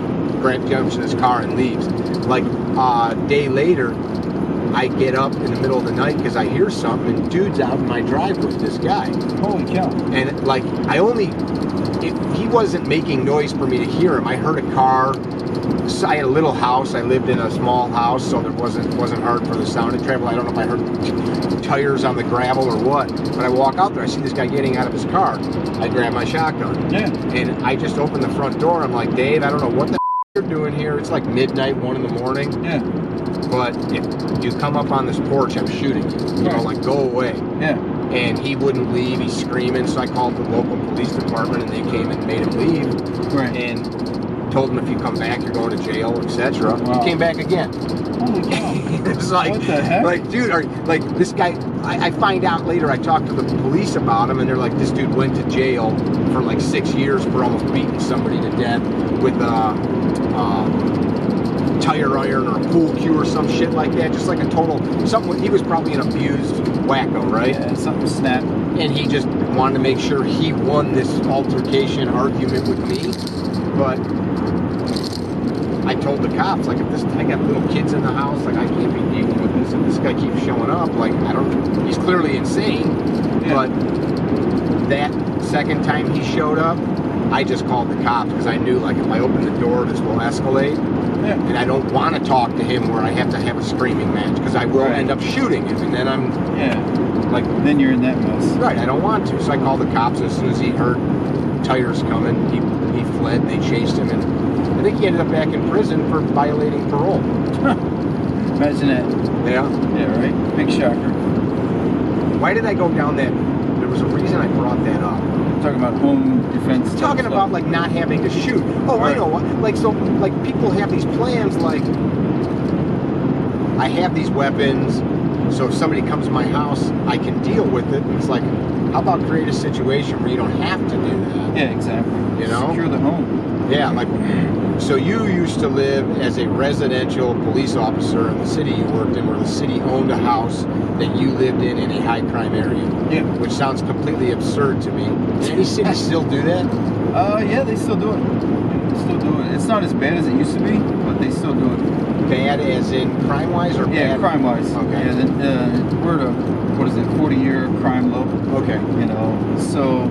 [SPEAKER 2] jumps in his car and leaves. Like a day later, I get up in the middle of the night because I hear something, and dude's out in my driveway with this guy.
[SPEAKER 3] Holy cow.
[SPEAKER 2] And like, he wasn't making noise for me to hear him. I heard a car. So I had a little house. I lived in a small house, so there wasn't hard for the sound to travel. I don't know if I heard tires on the gravel or what, but I walk out there. I see this guy getting out of his car. I grab my shotgun. Yeah. And I just open the front door. I'm like, Dave, I don't know what the you're doing here. It's like midnight, 1 in the morning. Yeah. But if you come up on this porch, I'm shooting you. You know, like, go away. Yeah. And he wouldn't leave. He's screaming. So I called the local police department, and they came and made him leave. Right. And told him if you come back, you're going to jail, etc. Wow. He came back again.
[SPEAKER 3] Holy cow.
[SPEAKER 2] It's like, what the heck? Like, dude, this guy, I find out later, I talked to the police about him, and they're like, this dude went to jail for like 6 years for almost beating somebody to death with tire iron or a pool cue or some shit like that. Just like a total, he was probably an abused wacko, right?
[SPEAKER 3] Yeah, something snapped.
[SPEAKER 2] And he just wanted to make sure he won this altercation argument with me. But I told the cops, like, I got little kids in the house, like, I can't be dealing with this. If this guy keeps showing up, like, he's clearly insane. Yeah. But that second time he showed up, I just called the cops because I knew, like, if I open the door, this will escalate. Yeah. And I don't want to talk to him where I have to have a screaming match because I will end up shooting him, and then I'm like,
[SPEAKER 3] then you're in that mess.
[SPEAKER 2] Right, I don't want to. So I called the cops as soon as he heard tires coming. He fled. They chased him, and I think he ended up back in prison for violating parole.
[SPEAKER 3] Imagine that.
[SPEAKER 2] Yeah.
[SPEAKER 3] Yeah, right? Big shocker.
[SPEAKER 2] Why did I go down that? There was a reason I brought that up.
[SPEAKER 3] Talking about home defense.
[SPEAKER 2] Talking about like not having to shoot. Oh, right. I know. Like, so, like, people have these plans. Like, I have these weapons, so if somebody comes to my house, I can deal with it. It's like, how about create a situation where you don't have to do that?
[SPEAKER 3] Yeah, exactly.
[SPEAKER 2] You know,
[SPEAKER 3] secure the home.
[SPEAKER 2] Yeah, like, so you used to live as a residential police officer in the city you worked in, where the city owned a house that you lived in a high crime area. Yeah. Which sounds completely absurd to me. Does any city still do that?
[SPEAKER 3] Yeah, they still do it. They still do it. It's not as bad as it used to be, but they still do it.
[SPEAKER 2] Bad as in crime-wise or bad?
[SPEAKER 3] Yeah, crime-wise. Okay. Yeah, we're at a, 40-year crime low. Okay. You know, so,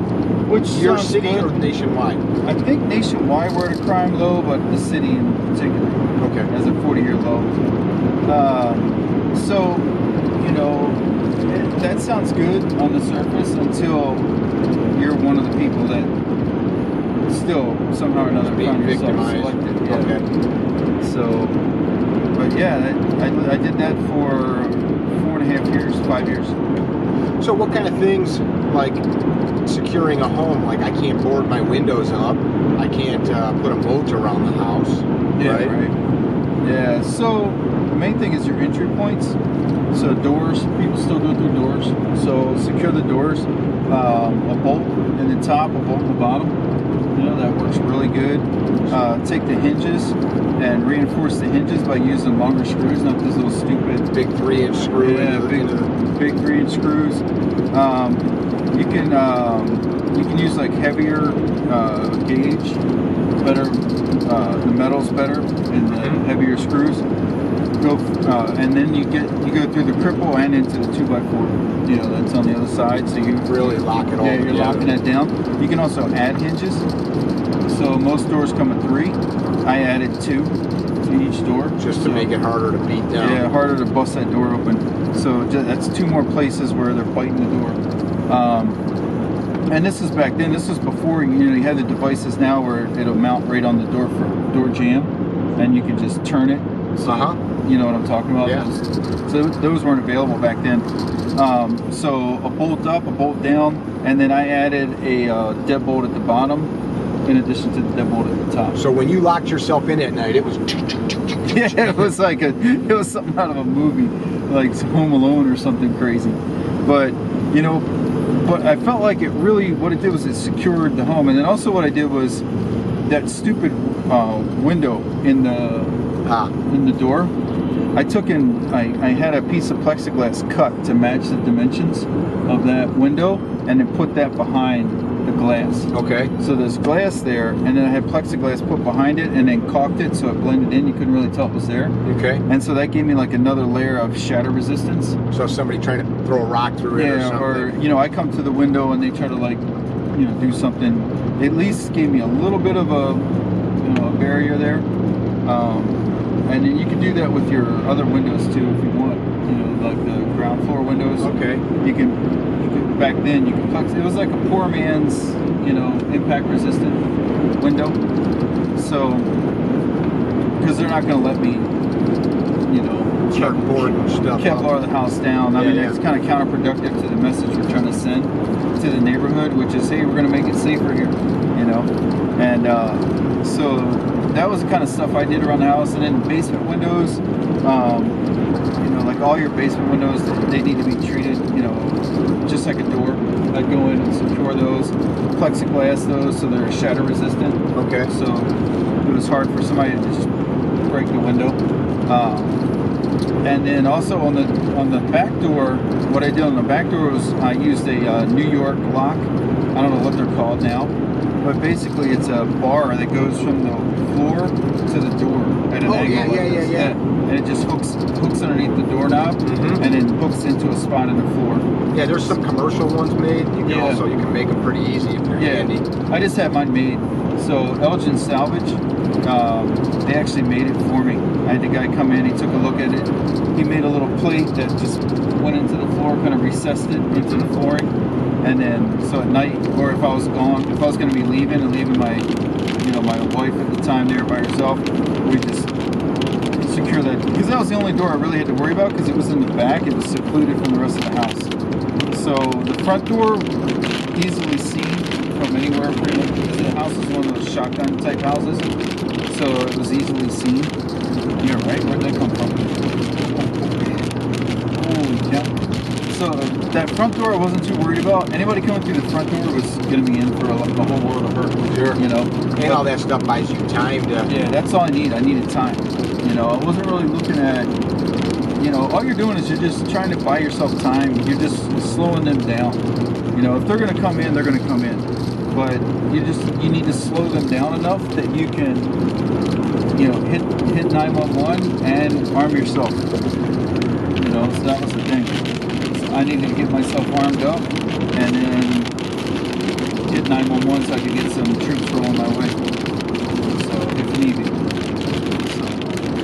[SPEAKER 3] which
[SPEAKER 2] your city good. Or nationwide?
[SPEAKER 3] I think nationwide we're at a crime low, but the city in particular. Okay. Has a 40-year low. So, you know, that sounds good on the surface until you're one of the people that still somehow or another
[SPEAKER 2] being victimized.
[SPEAKER 3] Yeah. Okay. So, but yeah, I did that for 4.5 years, 5 years.
[SPEAKER 2] So what kind of things, like securing a home, like I can't board my windows up, I can't put a moat around the house.
[SPEAKER 3] Yeah,
[SPEAKER 2] right?
[SPEAKER 3] Yeah, so the main thing is your entry points. So doors, people still go through doors. So secure the doors, a bolt in the top, a bolt in the bottom. You know, that works really good. Take the hinges and reinforce the hinges by using longer screws, not these little stupid
[SPEAKER 2] Big 3-inch screw.
[SPEAKER 3] yeah, big 3-inch screws. You can use like heavier gauge, better. The metal's better and the heavier screws. And then you go through the cripple and into the 2x4. You know, that's on the other side, so you
[SPEAKER 2] really lock it all
[SPEAKER 3] yeah, you're
[SPEAKER 2] together.
[SPEAKER 3] locking it down. You can also add hinges. So most doors come with 3. I added 2 to each door.
[SPEAKER 2] Just to make it harder to beat down.
[SPEAKER 3] Yeah, harder to bust that door open. So that's 2 more places where they're biting the door. And this is back then. This was before you had the devices now where it'll mount right on the door jamb, and you can just turn it. So you know what I'm talking about.
[SPEAKER 2] Yeah.
[SPEAKER 3] So those weren't available back then. So a bolt up, a bolt down, and then I added a deadbolt at the bottom, in addition to the deadbolt at the top.
[SPEAKER 2] So when you locked yourself in at night, it was.
[SPEAKER 3] Yeah, it was like it was something out of a movie, like Home Alone or something crazy. But but I felt like it really, what it did was it secured the home. And then also what I did was that stupid window in the door. I took I had a piece of plexiglass cut to match the dimensions of that window, and then put that behind the glass.
[SPEAKER 2] Okay.
[SPEAKER 3] So there's glass there, and then I had plexiglass put behind it, and then caulked it so it blended in. You couldn't really tell it was there.
[SPEAKER 2] Okay.
[SPEAKER 3] And so that gave me like another layer of shatter resistance.
[SPEAKER 2] So if somebody trying to throw a rock through it or something.
[SPEAKER 3] Or I come to the window and they try to do something. At least gave me a little bit of a barrier there. And then you can do that with your other windows too if you want. Like the ground floor windows.
[SPEAKER 2] Okay.
[SPEAKER 3] You can back then you can flex. It was like a poor man's impact resistant window. So because they're not going to let me
[SPEAKER 2] Board and stuff.
[SPEAKER 3] Kevlar the house down. I mean, it's kind of counterproductive to the message we're trying to send to the neighborhood, which is, hey, we're going to make it safer here, And so that was the kind of stuff I did around the house. And then basement windows, like all your basement windows, they need to be treated, just like a door. I'd go in and secure those, plexiglass those so they're shatter resistant.
[SPEAKER 2] Okay.
[SPEAKER 3] So it was hard for somebody to just break the window. And then also on the back door, what I did on the back door was I used a New York lock. I don't know what they're called now, but basically it's a bar that goes from the floor to the door at an angle.
[SPEAKER 2] Yeah.
[SPEAKER 3] And it just hooks underneath the doorknob and then hooks into a spot in the floor.
[SPEAKER 2] Yeah, there's some commercial ones made. You can make them pretty easy if they're handy.
[SPEAKER 3] I just had mine made. So Elgin Salvage, they actually made it for me. I had the guy come in, he took a look at it. He made a little plate that just went into the floor, kind of recessed it into the flooring. And then, so at night, or if I was gone, if I was going to be leaving my, my wife at the time there by herself, we just secure that. Because that was the only door I really had to worry about, because it was in the back. It was secluded from the rest of the house. So the front door, easily seen from anywhere pretty much, because the house is one of those shotgun type houses. So it was easily seen. You're right, where'd that come from? Holy cow. So that front door I wasn't too worried about. Anybody coming through the front door was going to be in for a whole world of hurt.
[SPEAKER 2] Sure.
[SPEAKER 3] And
[SPEAKER 2] all that stuff buys you time to...
[SPEAKER 3] Yeah, that's all I need. I needed time. I wasn't really looking at... all you're doing is you're just trying to buy yourself time. You're just slowing them down. If they're going to come in, they're going to come in. But you need to slow them down enough that you can, hit 911 and arm yourself. So that was the thing. So I needed to get myself armed up and then hit 911 so I could get some troops rolling my way. So if needed.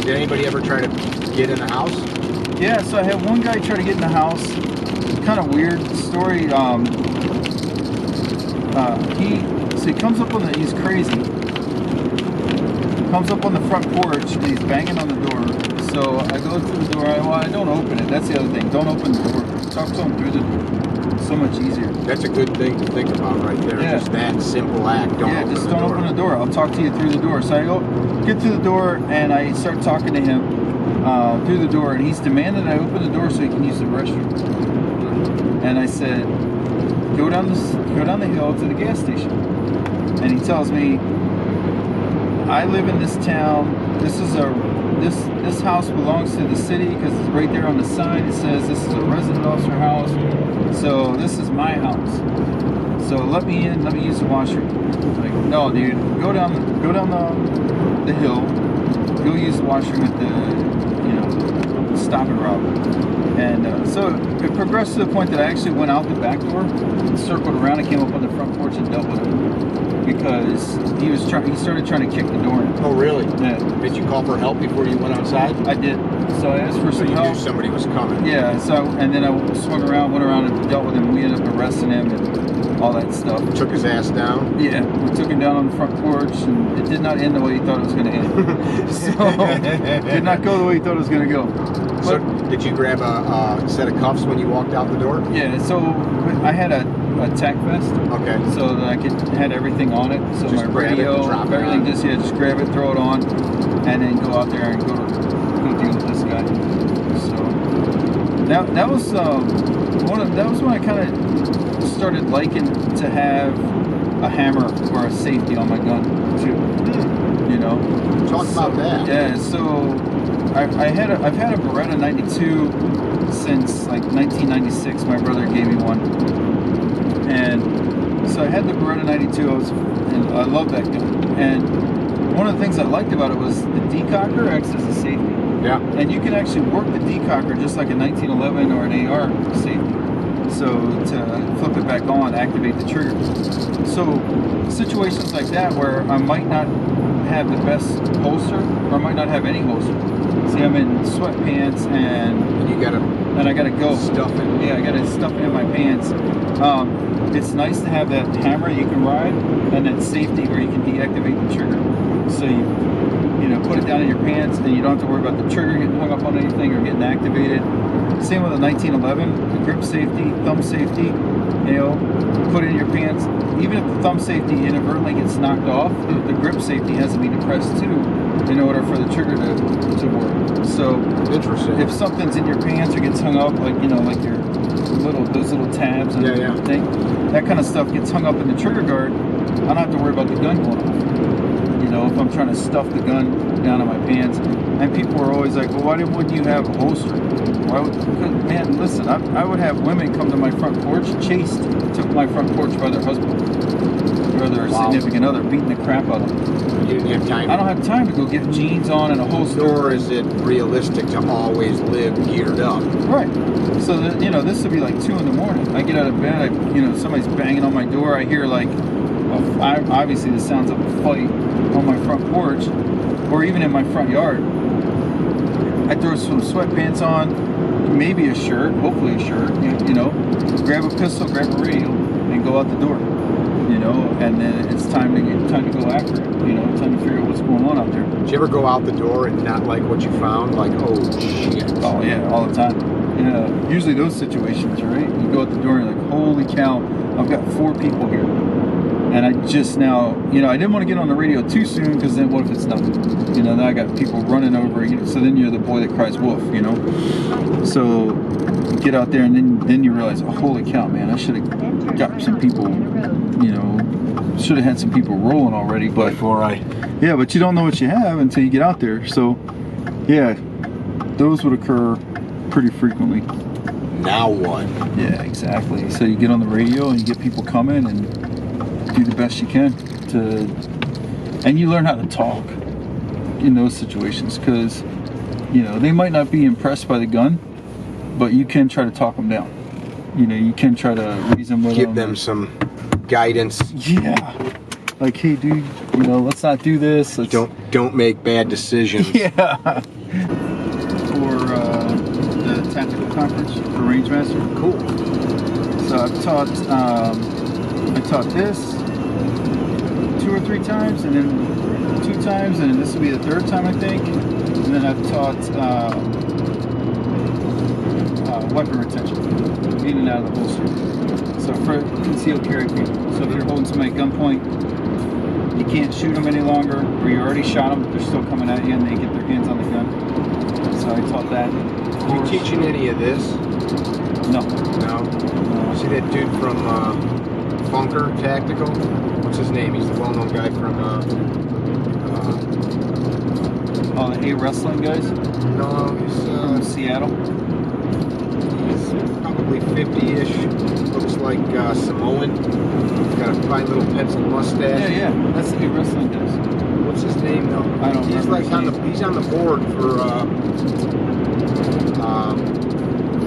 [SPEAKER 2] Did anybody ever try to get in the house?
[SPEAKER 3] Yeah, so I had one guy try to get in the house. Kind of weird story. He comes up he's crazy. Comes up on the front porch and he's banging on the door. So I go through the door. I don't open it. That's the other thing. Don't open the door. Talk to him through the door. so much easier.
[SPEAKER 2] That's a good thing to think about right there.
[SPEAKER 3] Yeah.
[SPEAKER 2] Just that simple act. Don't open
[SPEAKER 3] just
[SPEAKER 2] the
[SPEAKER 3] don't
[SPEAKER 2] door.
[SPEAKER 3] open the door. I'll talk to you through the door. So I get through the door and I start talking to him through the door, and he's demanding I open the door so he can use the restroom. And I said, go down the hill to the gas station. And he tells me, I live in this town. This house belongs to the city because it's right there on the sign. It says this is a resident officer house. So this is my house. So let me in. Let me use the washroom. I'm like, no, dude, go down the hill. Go use the washroom at the stop and rob. And so it progressed to the point that I actually went out the back door, circled around, and came up on the front porch and dealt with him because he started trying to kick the door in.
[SPEAKER 2] Oh, really?
[SPEAKER 3] Yeah.
[SPEAKER 2] Did you call for help before you went outside?
[SPEAKER 3] I did. So I asked for
[SPEAKER 2] So
[SPEAKER 3] some
[SPEAKER 2] you
[SPEAKER 3] help.
[SPEAKER 2] knew somebody was coming.
[SPEAKER 3] Yeah. So and then I went around and dealt with him. We ended up arresting him and all that stuff.
[SPEAKER 2] Took his ass down.
[SPEAKER 3] Yeah, we took him down on the front porch, and it did not end the way he thought it was going to end. So, did not go the way he thought it was going to go. But,
[SPEAKER 2] So did you grab a set of cuffs when you walked out the door?
[SPEAKER 3] yeah, so I had a tack vest,
[SPEAKER 2] Okay.
[SPEAKER 3] so that I had everything on it. So
[SPEAKER 2] Just
[SPEAKER 3] my
[SPEAKER 2] grab it and
[SPEAKER 3] radio,
[SPEAKER 2] drop it
[SPEAKER 3] everything,
[SPEAKER 2] on.
[SPEAKER 3] just grab it, throw it on, and then go out there and go deal with this guy. So that was when I kind of started liking to have a hammer or a safety on my gun too. You know.
[SPEAKER 2] Talk about that.
[SPEAKER 3] Yeah. So I've had a Beretta 92 since like 1996. My brother gave me one, and so I had the Beretta 92. And I love that gun. And one of the things I liked about it was the decocker acts as a safety.
[SPEAKER 2] Yeah.
[SPEAKER 3] And you can actually work the decocker just like a 1911 or an AR safety. So to flip it back on, activate the trigger. So situations like that where I might not have the best holster, or I might not have any holster. See, I'm in sweatpants and I gotta go
[SPEAKER 2] stuff it.
[SPEAKER 3] Yeah, I gotta stuff it in my pants. It's nice to have that hammer you can ride and that safety where you can deactivate the trigger. So you put it down in your pants and you don't have to worry about the trigger getting hung up on anything or getting activated. Same with the 1911, the grip safety, thumb safety, put it in your pants. Even if the thumb safety inadvertently gets knocked off, the grip safety has to be depressed too in order for the trigger to work. So
[SPEAKER 2] Interesting.
[SPEAKER 3] if something's in your pants or gets hung up, like like your those little tabs and thing, that kind of stuff gets hung up in the trigger guard, I don't have to worry about the gun going off. If I'm trying to stuff the gun down in my pants, and people were always like, well, why wouldn't you have a holster? Man, listen, I would have women come to my front porch chased to my front porch by their husband or their significant other, beating the crap out of them.
[SPEAKER 2] You didn't have time.
[SPEAKER 3] I don't have time to go get jeans on and a holster.
[SPEAKER 2] Nor is it realistic to always live geared up.
[SPEAKER 3] Right. So that, this would be like 2 a.m. I get out of bed, somebody's banging on my door. I hear like, obviously the sounds of a fight on my front porch or even in my front yard. I throw some sweatpants on, maybe a shirt, hopefully a shirt, grab a pistol, grab a radio, and go out the door. And then it's time to go after it. Time to figure out what's going on out there.
[SPEAKER 2] Did you ever go out the door and not like what you found? Like, oh shit.
[SPEAKER 3] Oh yeah, all the time. Usually those situations, right? You go out the door and you're like, holy cow, I've got 4 people here. And I just now, I didn't want to get on the radio too soon because then what if it's nothing? Then I got people running over, so then you're the boy that cries wolf, So you get out there and then you realize, oh, holy cow, man, I should have got some people, should have had some people rolling already. But yeah, but you don't know what you have until you get out there. So yeah, those would occur pretty frequently.
[SPEAKER 2] Now what?
[SPEAKER 3] Yeah, exactly. So you get on the radio and you get people coming and do the best you can and you learn how to talk in those situations because they might not be impressed by the gun, but you can try to talk them down. You can try to reason with them.
[SPEAKER 2] Give them some guidance.
[SPEAKER 3] Yeah, like, hey dude, let's not do this.
[SPEAKER 2] Don't make bad decisions.
[SPEAKER 3] Yeah. For the tactical conference for Rangemaster.
[SPEAKER 2] Cool.
[SPEAKER 3] So I taught this 2 or 3 times, and then 2 times, and then this will be the 3rd time, I think. And then I've taught weapon retention, in and out of the holster. So for concealed carry people. So if you're holding somebody at gunpoint, you can't shoot them any longer, or you already shot them, but they're still coming at you and they get their hands on the gun. So I taught that.
[SPEAKER 2] Are you teaching any of this?
[SPEAKER 3] No.
[SPEAKER 2] No? See that dude from Funker Tactical? What's his name? He's the well-known guy from
[SPEAKER 3] Oh, the wrestling guys?
[SPEAKER 2] no, he's
[SPEAKER 3] From Seattle?
[SPEAKER 2] he's probably 50-ish. Looks like Samoan. Got a fine little pencil mustache.
[SPEAKER 3] Yeah, that's the wrestling guys.
[SPEAKER 2] What's his name though?
[SPEAKER 3] I don't
[SPEAKER 2] He's
[SPEAKER 3] remember
[SPEAKER 2] like
[SPEAKER 3] his
[SPEAKER 2] on the
[SPEAKER 3] name.
[SPEAKER 2] he's on the board for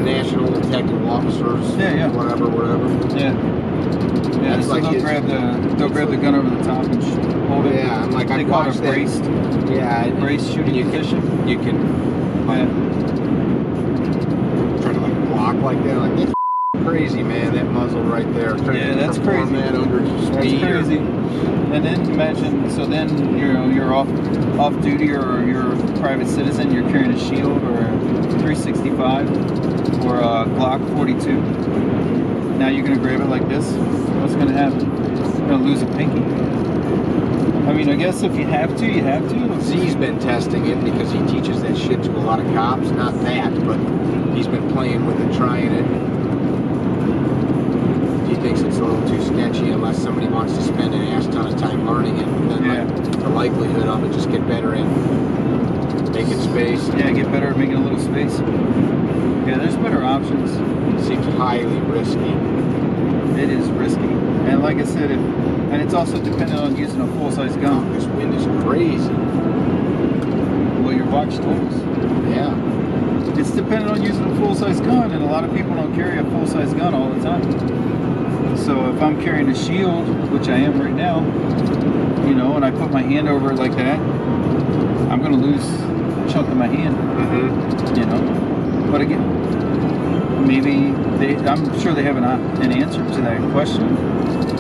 [SPEAKER 2] National Tactical Officers.
[SPEAKER 3] Yeah.
[SPEAKER 2] Whatever.
[SPEAKER 3] Yeah. Yeah,
[SPEAKER 2] That's
[SPEAKER 3] so
[SPEAKER 2] like
[SPEAKER 3] they'll grab the gun over the top and hold it.
[SPEAKER 2] Yeah, I'm like
[SPEAKER 3] They
[SPEAKER 2] I
[SPEAKER 3] call it
[SPEAKER 2] watched
[SPEAKER 3] a
[SPEAKER 2] that.
[SPEAKER 3] braced.
[SPEAKER 2] Yeah,
[SPEAKER 3] Brace shooting
[SPEAKER 2] you
[SPEAKER 3] position.
[SPEAKER 2] You can
[SPEAKER 3] Yeah.
[SPEAKER 2] try to like block like that. Like that's crazy, man. That muzzle right there. Trying
[SPEAKER 3] Yeah,
[SPEAKER 2] to
[SPEAKER 3] that's
[SPEAKER 2] perform
[SPEAKER 3] crazy.
[SPEAKER 2] that under
[SPEAKER 3] That's
[SPEAKER 2] speed.
[SPEAKER 3] crazy. And then imagine, so then you're off duty or you're a private citizen, you're carrying a shield or a 365 or a Glock 42. Now you're gonna grab it like this. What's gonna happen? You're gonna lose a pinky. I mean, I guess if you have to, you have to.
[SPEAKER 2] Z's been testing it because he teaches that shit to a lot of cops. Not that, but he's been playing with it, trying it. He thinks it's a little too sketchy unless somebody wants to spend an ass ton of time learning it. And then like, the likelihood of it, just get better at making space.
[SPEAKER 3] Yeah, get better at making a little space. Yeah, there's better options.
[SPEAKER 2] It seems highly risky.
[SPEAKER 3] It is risky. And like I said, and it's also dependent on using a full-size gun.
[SPEAKER 2] This wind is crazy.
[SPEAKER 3] Well, your watch told us.
[SPEAKER 2] Yeah.
[SPEAKER 3] It's dependent on using a full-size gun, and a lot of people don't carry a full-size gun all the time. So if I'm carrying a shield, which I am right now, you know, and I put my hand over it like that, I'm going to lose a chunk of my hand, you know. But again, maybe I'm sure they have an answer to that question.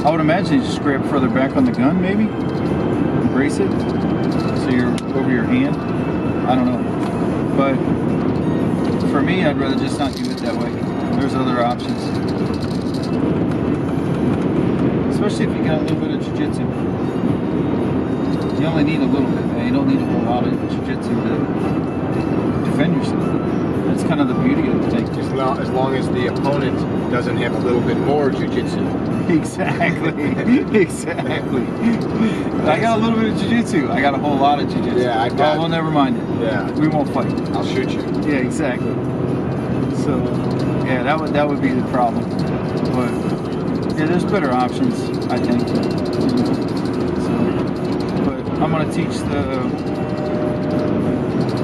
[SPEAKER 3] I would imagine you just grab further back on the gun, maybe, and brace it, so you're over your hand. I don't know. But for me, I'd rather just not do it that way. There's other options. Especially if you got a little bit of jiu-jitsu. You only need a little bit, man. You don't need a whole lot of jiu-jitsu to defend yourself. That's kind of the beauty of the thing.
[SPEAKER 2] As long as the opponent doesn't have a little bit more jiu-jitsu.
[SPEAKER 3] Exactly. Exactly. I got a little bit of jiu-jitsu. I got a whole lot of jiu-jitsu.
[SPEAKER 2] Yeah, I've got.
[SPEAKER 3] Oh, well, never mind it.
[SPEAKER 2] Yeah.
[SPEAKER 3] We won't fight.
[SPEAKER 2] I'll shoot you.
[SPEAKER 3] Yeah, exactly. So, yeah, that would be the problem. But yeah, there's better options, I think. So, but I'm gonna teach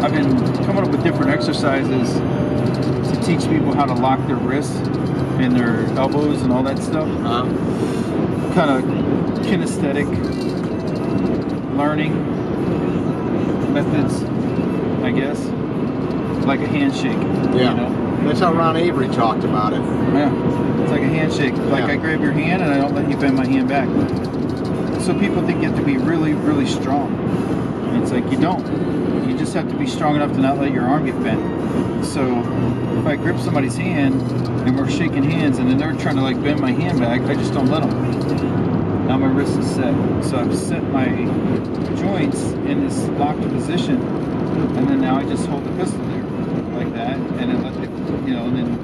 [SPEAKER 3] I've been coming up with different exercises to teach people how to lock their wrists and their elbows and all that stuff. Kind of kinesthetic learning methods, I guess. Like a handshake.
[SPEAKER 2] Yeah.
[SPEAKER 3] You know?
[SPEAKER 2] That's how Ron Avery talked about it.
[SPEAKER 3] Yeah. It's like a handshake. Like I grab your hand and I don't let you bend my hand back. So people think you have to be really, really strong. And it's like you don't. You just have to be strong enough to not let your arm get bent. So if I grip somebody's hand and we're shaking hands and then they're trying to like bend my hand back, I just don't let them. Now my wrist is set. So I've set my joints in this locked position, and then now I just hold the pistol there like that, and then let the, you know, and then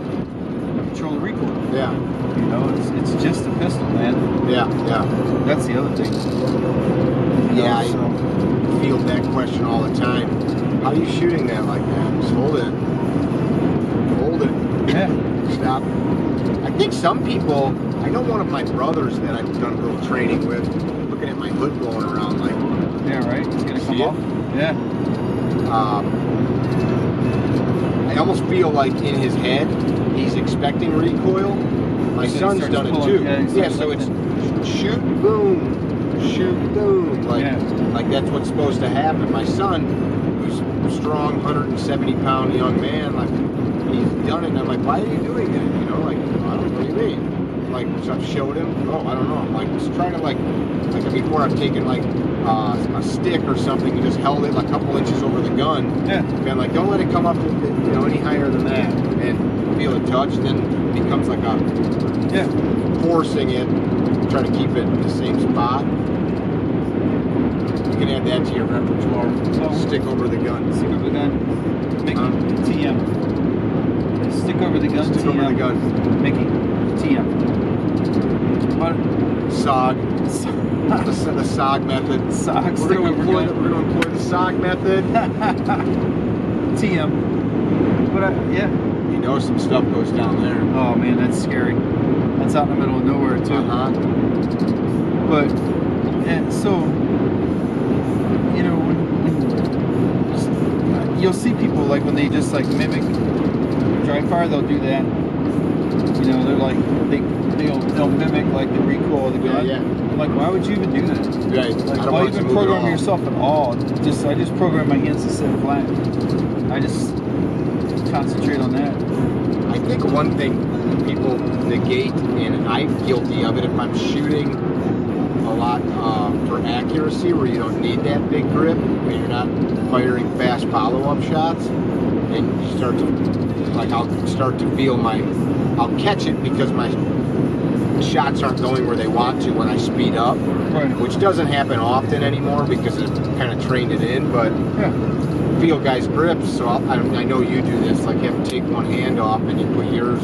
[SPEAKER 3] control the recoil.
[SPEAKER 2] Yeah.
[SPEAKER 3] You know, it's just a pistol, man.
[SPEAKER 2] Yeah.
[SPEAKER 3] That's the other thing.
[SPEAKER 2] Yeah,
[SPEAKER 3] So,
[SPEAKER 2] I field that question all the time. How are you shooting that like that? Just hold it. Hold it.
[SPEAKER 3] yeah.
[SPEAKER 2] Stop. I think some people, I know one of my brothers that I've done a little training with, looking at my hood going around like,
[SPEAKER 3] Yeah, right? It's gonna come
[SPEAKER 2] See it?
[SPEAKER 3] off. Yeah.
[SPEAKER 2] I almost feel like in his head, he's expecting recoil. My
[SPEAKER 3] So he
[SPEAKER 2] son's
[SPEAKER 3] starts
[SPEAKER 2] done it
[SPEAKER 3] pulling-
[SPEAKER 2] too.
[SPEAKER 3] yeah, he
[SPEAKER 2] Yeah,
[SPEAKER 3] starts
[SPEAKER 2] so it's
[SPEAKER 3] lifting.
[SPEAKER 2] shoot, boom, shoot, boom. Like that's what's supposed to happen. My son, who's a strong, 170-pound young man, like he's done it, and I'm like, why are you doing that? You know, like, I don't know what you mean. like, so I've showed him. Oh, I don't know. I'm like, just trying to like before I've taken like a stick or something and just held it a couple inches over the gun.
[SPEAKER 3] Yeah.
[SPEAKER 2] And like, don't let it come up, any higher than that, and feel it touch. And then it becomes like a forcing it, try to keep it in the same spot. You can add that to your repertoire. Stick over the gun.
[SPEAKER 3] Stick over the gun. Mickey, TM. Stick over the gun.
[SPEAKER 2] Stick over the gun.
[SPEAKER 3] Mickey, TM. What?
[SPEAKER 2] SOG. The SOG method.
[SPEAKER 3] SOG.
[SPEAKER 2] We're going to employ the SOG method.
[SPEAKER 3] TM. Yeah.
[SPEAKER 2] You know some stuff goes down there.
[SPEAKER 3] Oh man, that's scary. That's out in the middle of nowhere too. But and so you'll see people like when they just like mimic dry fire, they'll do that. They're like they'll mimic like the recoil of the gun.
[SPEAKER 2] Yeah.
[SPEAKER 3] I'm like, why would you even do that?
[SPEAKER 2] Right.
[SPEAKER 3] Like, why even program yourself at all? I just program my hands to sit flat. I just concentrate on that.
[SPEAKER 2] I think one thing people negate, and I'm guilty of it, if I'm shooting a lot for accuracy where you don't need that big grip, and you're not firing fast follow-up shots, and you start to, like, I'll start to feel I'll catch it because my shots aren't going where they want to when I speed up, which doesn't happen often anymore because I've kind of trained it in, but feel guys' grips, so I know you do this, like you have to take one hand off and you put yours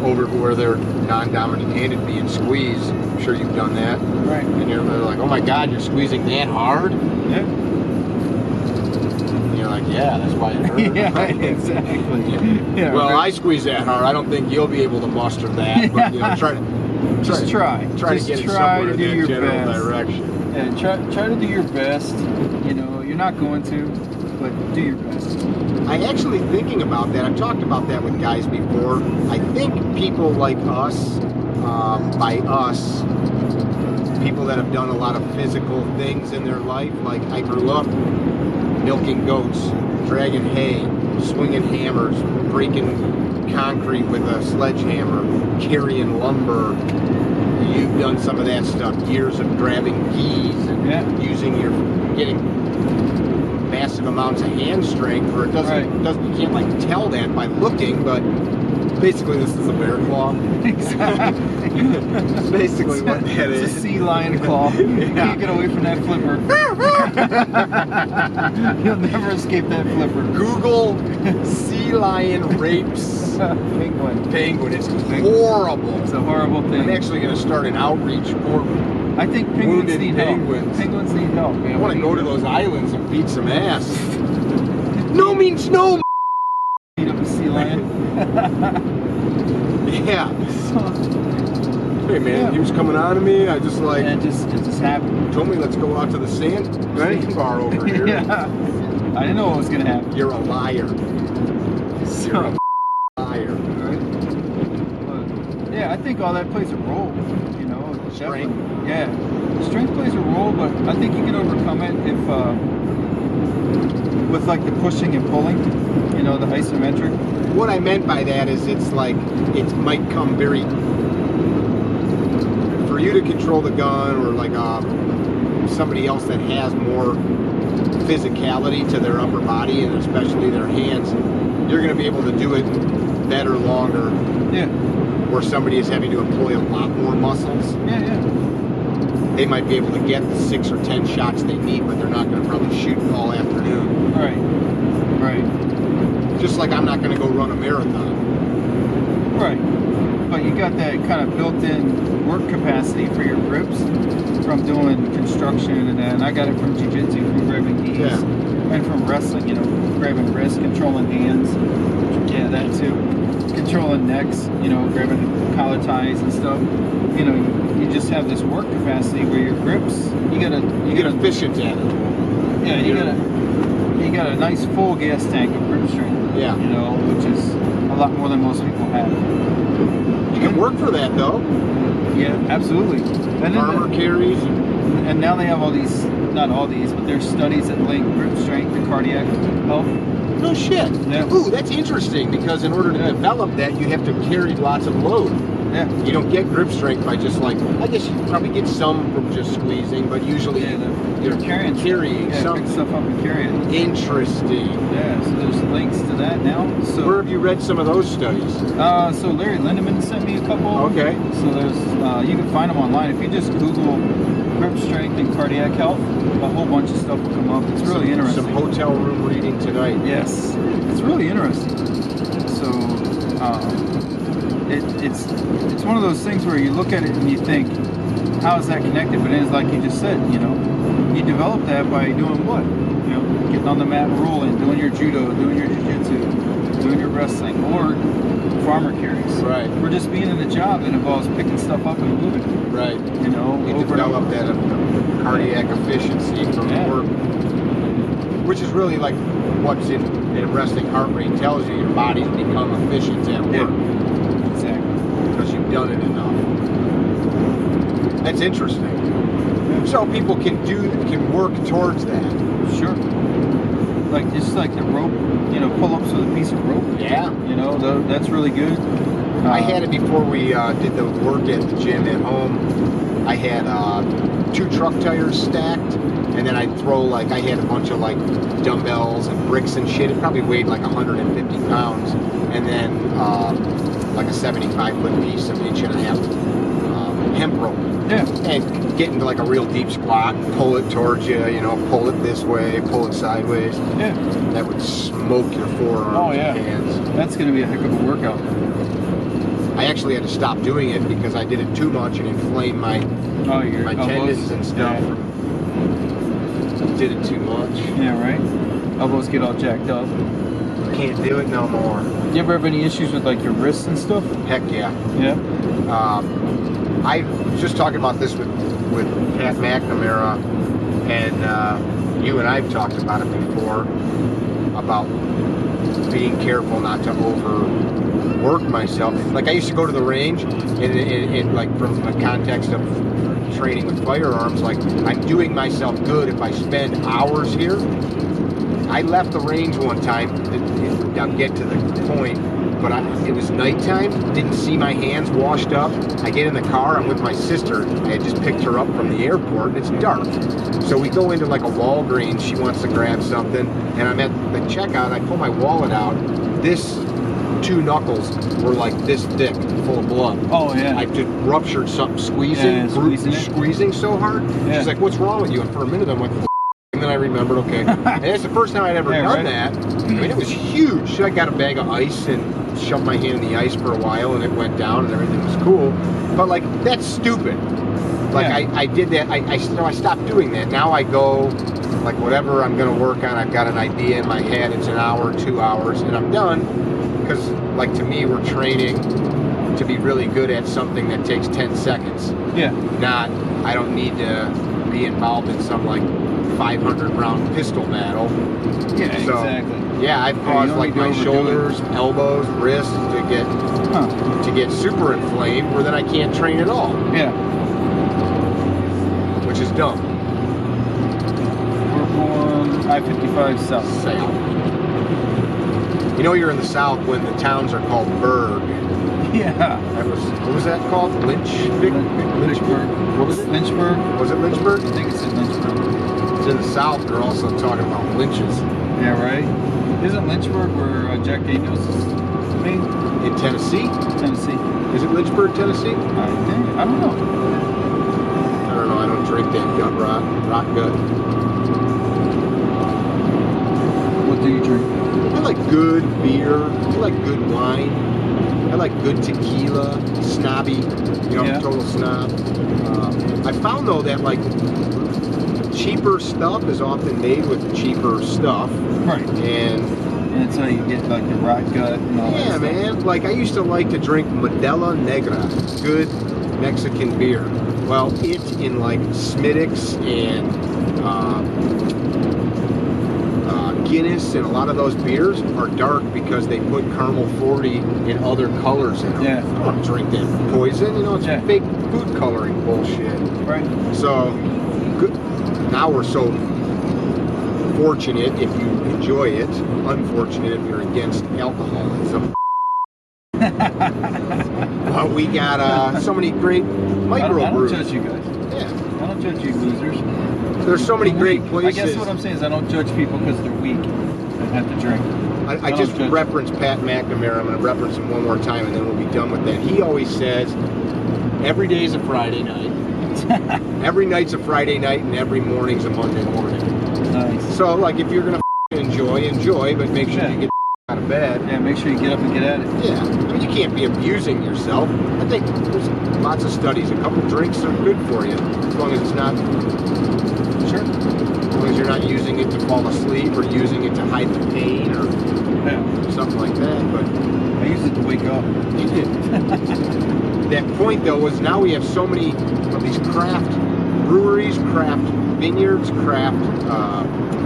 [SPEAKER 2] over where their non-dominant handed be and squeeze. I'm sure you've done that.
[SPEAKER 3] Right.
[SPEAKER 2] And they're like, oh my God, you're squeezing that hard?
[SPEAKER 3] Yeah.
[SPEAKER 2] And you're like, yeah, that's why it hurts.
[SPEAKER 3] Yeah, exactly. Yeah,
[SPEAKER 2] well, I squeeze that hard. I don't think you'll be able to muster that, but try to get it somewhere in that general direction.
[SPEAKER 3] Yeah, try to do your best. You're not going to, but do your best.
[SPEAKER 2] I actually thinking about that. I've talked about that with guys before. I think people like us, by us, people that have done a lot of physical things in their life. Like I grew up milking goats, dragging hay, swinging hammers, breaking concrete with a sledgehammer, carrying lumber. You've done some of that stuff. Years of grabbing keys and getting massive amounts of hand strength, where you can't like tell that by looking, but basically this is a bear claw.
[SPEAKER 3] Exactly.
[SPEAKER 2] That's basically what that is.
[SPEAKER 3] It's a sea lion claw. You can't get away from that flipper. You'll never escape that flipper.
[SPEAKER 2] Google sea lion rapes penguin. It's horrible.
[SPEAKER 3] It's a horrible thing.
[SPEAKER 2] I'm actually going to start an outreach for
[SPEAKER 3] I think penguins need
[SPEAKER 2] penguins.
[SPEAKER 3] help. Penguins need help, man.
[SPEAKER 2] I want to go to those islands and beat some ass. No means no.
[SPEAKER 3] Beat up a sea lion.
[SPEAKER 2] Yeah. Hey man, he was coming on to me. I just like
[SPEAKER 3] it just happened.
[SPEAKER 2] Told me let's go out to the sandbar over here.
[SPEAKER 3] Yeah. I didn't know what was gonna happen.
[SPEAKER 2] You're a liar. You're a liar.
[SPEAKER 3] Right? But, yeah, I think all that plays a role.
[SPEAKER 2] Strength.
[SPEAKER 3] Yeah, strength plays a role, but I think you can overcome it if with like the pushing and pulling. The isometric.
[SPEAKER 2] What I meant by that is it might come very, for you to control the gun, or like somebody else that has more physicality to their upper body and especially their hands, you're going to be able to do it better, longer.
[SPEAKER 3] Yeah.
[SPEAKER 2] Where somebody is having to employ a lot more muscles.
[SPEAKER 3] Yeah.
[SPEAKER 2] They might be able to get the 6 or 10 shots they need, but they're not going to probably shoot all afternoon.
[SPEAKER 3] Right.
[SPEAKER 2] Just like I'm not going to go run a marathon.
[SPEAKER 3] Right. But you got that kind of built-in work capacity for your grips from doing construction and that. And I got it from jiu-jitsu, from grabbing knees, and from wrestling. Grabbing wrists, controlling hands. Yeah, that too. Controlling necks. Grabbing collar ties and stuff. You just have this work capacity where your grips. You get
[SPEAKER 2] efficient at it.
[SPEAKER 3] Yeah, you got a nice full gas tank of grip strength.
[SPEAKER 2] Yeah.
[SPEAKER 3] Which is a lot more than most people have.
[SPEAKER 2] You can work for that though.
[SPEAKER 3] Yeah, absolutely. And
[SPEAKER 2] armor carries.
[SPEAKER 3] And now they have all these, not all these, but there's studies that link grip strength to cardiac health.
[SPEAKER 2] No shit.
[SPEAKER 3] Yeah.
[SPEAKER 2] Ooh, that's interesting because in order to develop that, you have to carry lots of load.
[SPEAKER 3] Yeah.
[SPEAKER 2] You don't get grip strength by just like, I guess you probably get some from just squeezing, but usually
[SPEAKER 3] you're carrying
[SPEAKER 2] some
[SPEAKER 3] pick stuff up and carry it.
[SPEAKER 2] Interesting.
[SPEAKER 3] Yeah, so there's links to that now. So
[SPEAKER 2] where have you read some of those studies?
[SPEAKER 3] So Larry Lindemann sent me a couple.
[SPEAKER 2] Okay.
[SPEAKER 3] So there's you can find them online. If you just Google grip strength and cardiac health, a whole bunch of stuff will come up. It's really interesting.
[SPEAKER 2] Some hotel room reading tonight.
[SPEAKER 3] Yes, it's really interesting. So it's one of those things where you look at it and you think, how is that connected? But it's like you just said, you develop that by doing what? Getting on the mat and rolling, doing your judo, doing your jiu-jitsu, doing your wrestling, or farmer carries.
[SPEAKER 2] Right.
[SPEAKER 3] Or just being in a job that involves picking stuff up and moving it.
[SPEAKER 2] Right.
[SPEAKER 3] You
[SPEAKER 2] develop that cardiac efficiency from work, which is really like what's in resting heart rate tells you. Your body's become efficient at work.
[SPEAKER 3] Yeah. Exactly.
[SPEAKER 2] Because you've done it enough. That's interesting. So people can work towards that.
[SPEAKER 3] Sure. Like just like the rope, pull-ups with a piece of rope.
[SPEAKER 2] Yeah.
[SPEAKER 3] That's really good.
[SPEAKER 2] I had it before we did the work at the gym at home. I had 2 truck tires stacked, and then I'd throw I had a bunch of dumbbells and bricks and shit. It probably weighed 150 pounds, and then a 75-foot piece of 1.5-inch hemp rope.
[SPEAKER 3] Yeah.
[SPEAKER 2] And get into a real deep squat, pull it towards you, pull it this way, pull it sideways.
[SPEAKER 3] Yeah.
[SPEAKER 2] That would smoke your forearms and hands.
[SPEAKER 3] That's going to be a heck of a workout.
[SPEAKER 2] I actually had to stop doing it because I did it too much and inflamed my tendons and stuff.
[SPEAKER 3] Yeah.
[SPEAKER 2] Did it too much.
[SPEAKER 3] Yeah, right? Elbows get all jacked up.
[SPEAKER 2] Can't do it no more.
[SPEAKER 3] You ever have any issues with your wrists and stuff?
[SPEAKER 2] Heck yeah.
[SPEAKER 3] Yeah.
[SPEAKER 2] I was just talking about this with Pat McNamara, and you and I've talked about it before, about being careful not to overwork myself. I used to go to the range, and from the context of training with firearms, I'm doing myself good if I spend hours here. I left the range one time, I'll get to the point, but it was nighttime, didn't see my hands washed up. I get in the car, I'm with my sister. I had just picked her up from the airport, and it's dark. So we go into a Walgreens, she wants to grab something, and I'm at the checkout, I pull my wallet out. This 2 knuckles were this thick, full of blood.
[SPEAKER 3] Oh, yeah.
[SPEAKER 2] I just ruptured something, squeezing so hard.
[SPEAKER 3] Yeah.
[SPEAKER 2] She's like, what's wrong with you? And for a minute, I'm like, and then I remembered, okay. And it's the first time I'd ever done that. I mean, it was huge. I got a bag of ice and shoved my hand in the ice for a while, and it went down, and everything was cool. But that's stupid. I did that. I stopped doing that. Now I go, whatever I'm going to work on, I've got an idea in my head. It's an hour, 2 hours, and I'm done. Because, to me, we're training to be really good at something that takes 10 seconds.
[SPEAKER 3] Yeah.
[SPEAKER 2] I don't need to be involved in some 500-round pistol battle.
[SPEAKER 3] Yeah,
[SPEAKER 2] so,
[SPEAKER 3] exactly.
[SPEAKER 2] Yeah, I've caused my shoulders, elbows, wrists to get super inflamed, where then I can't train at all.
[SPEAKER 3] Yeah.
[SPEAKER 2] Which is dumb.
[SPEAKER 3] We're on I-55 South.
[SPEAKER 2] You're in the South when the towns are called burg.
[SPEAKER 3] Yeah.
[SPEAKER 2] What was that called? Lynchburg. What was it?
[SPEAKER 3] Lynchburg.
[SPEAKER 2] Was it Lynchburg?
[SPEAKER 3] I think it's in Lynchburg.
[SPEAKER 2] It's in the South. They're also talking about lynches.
[SPEAKER 3] Yeah, right. Isn't Lynchburg where Jack Daniels is made?
[SPEAKER 2] In Tennessee?
[SPEAKER 3] Tennessee.
[SPEAKER 2] Is it Lynchburg, Tennessee?
[SPEAKER 3] I don't know.
[SPEAKER 2] I don't know. I don't drink that rock gut.
[SPEAKER 3] What do you drink?
[SPEAKER 2] I like good beer. I like good wine. I like good tequila. Snobby. Total snob. I found, though, that, cheaper stuff is often made with cheaper stuff.
[SPEAKER 3] Right.
[SPEAKER 2] And
[SPEAKER 3] that's how you get, the rock gut and all that stuff.
[SPEAKER 2] Yeah, man. I used to like to drink Modelo Negra. Good Mexican beer. Well, it's in, Smittix and Guinness, and a lot of those beers are dark because they put caramel 40 and other colors in them.
[SPEAKER 3] Yeah.
[SPEAKER 2] I don't want to drink that poison. It's fake food coloring bullshit.
[SPEAKER 3] Right.
[SPEAKER 2] So, good. Now we're so fortunate if you enjoy it, unfortunate if you're against alcoholism. But we got so many great micro
[SPEAKER 3] I don't
[SPEAKER 2] brews.
[SPEAKER 3] judge you guys.
[SPEAKER 2] Yeah.
[SPEAKER 3] I don't judge you losers.
[SPEAKER 2] There's so many great places.
[SPEAKER 3] I guess what I'm saying is I don't judge people because they're weak and have to drink.
[SPEAKER 2] I just referenced Pat McNamara. I'm going to reference him one more time, and then we'll be done with that. He always says, every day is a Friday night. Every night's a Friday night, and every morning's a Monday morning.
[SPEAKER 3] Nice.
[SPEAKER 2] So, like, if you're going to enjoy, but make sure you get out of bed.
[SPEAKER 3] Yeah, make sure you get up and get at it.
[SPEAKER 2] Yeah. I mean, you can't be abusing yourself. I think there's lots of studies. A couple drinks are good for you, as long as it's not...
[SPEAKER 3] Sure.
[SPEAKER 2] As long as you're not using it to fall asleep or using it to hide the pain or something like that. But
[SPEAKER 3] I use it to wake up.
[SPEAKER 2] That point, though, was now we have so many of these craft breweries, craft vineyards, craft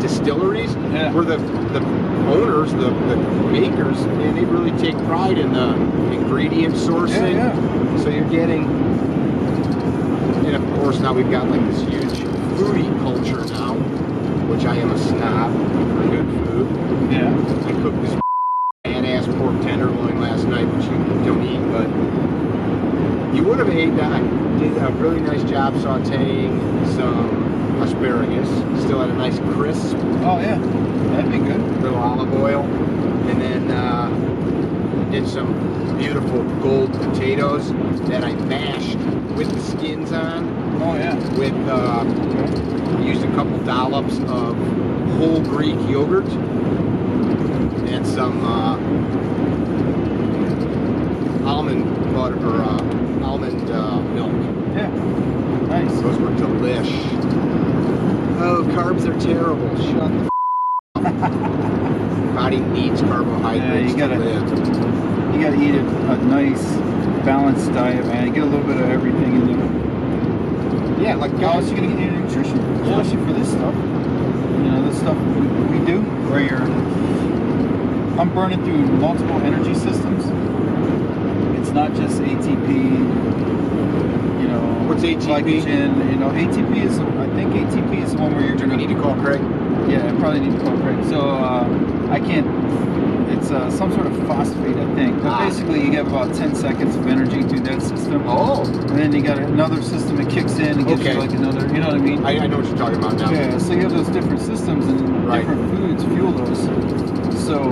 [SPEAKER 2] distilleries, where the owners, the makers, and they really take pride in the ingredient sourcing. So you're getting, and of course now we've got like this huge foodie culture now, which I am a snob for good food.
[SPEAKER 3] Yeah.
[SPEAKER 2] I cooked this badass pork tenderloin last night, which you don't eat, but you would have ate that. I did a really nice job sauteing some asparagus. Still had a nice crisp.
[SPEAKER 3] Oh yeah, that'd be good.
[SPEAKER 2] A little olive oil, and then did some beautiful gold potatoes that I mashed with the skins on.
[SPEAKER 3] Oh yeah.
[SPEAKER 2] With used a couple dollops of whole Greek yogurt and some almond butter or almond milk.
[SPEAKER 3] Yeah. Nice.
[SPEAKER 2] Those were delish. Oh, carbs are terrible. Shut the body needs carbohydrates to live.
[SPEAKER 3] You gotta eat a nice balanced diet, man. You get a little bit of everything in there.
[SPEAKER 2] Yeah, like
[SPEAKER 3] how else are you gonna get your nutrition? Especially for this stuff. You know, this stuff we do where I'm burning through multiple energy systems. It's not just ATP, you know.
[SPEAKER 2] What's ATP?
[SPEAKER 3] Glycogen, you know, ATP is, I think ATP is the one where you're gonna
[SPEAKER 2] need to call Craig.
[SPEAKER 3] Yeah, I probably need to call Craig. So I can't. It's some sort of phosphate, I think. But basically, you get about 10 seconds of energy through that system.
[SPEAKER 2] Oh.
[SPEAKER 3] And then you got another system that kicks in and gives you like another. You know what I mean?
[SPEAKER 2] I know what you're talking about now.
[SPEAKER 3] Yeah. So you have those different systems and different foods fuel those. So,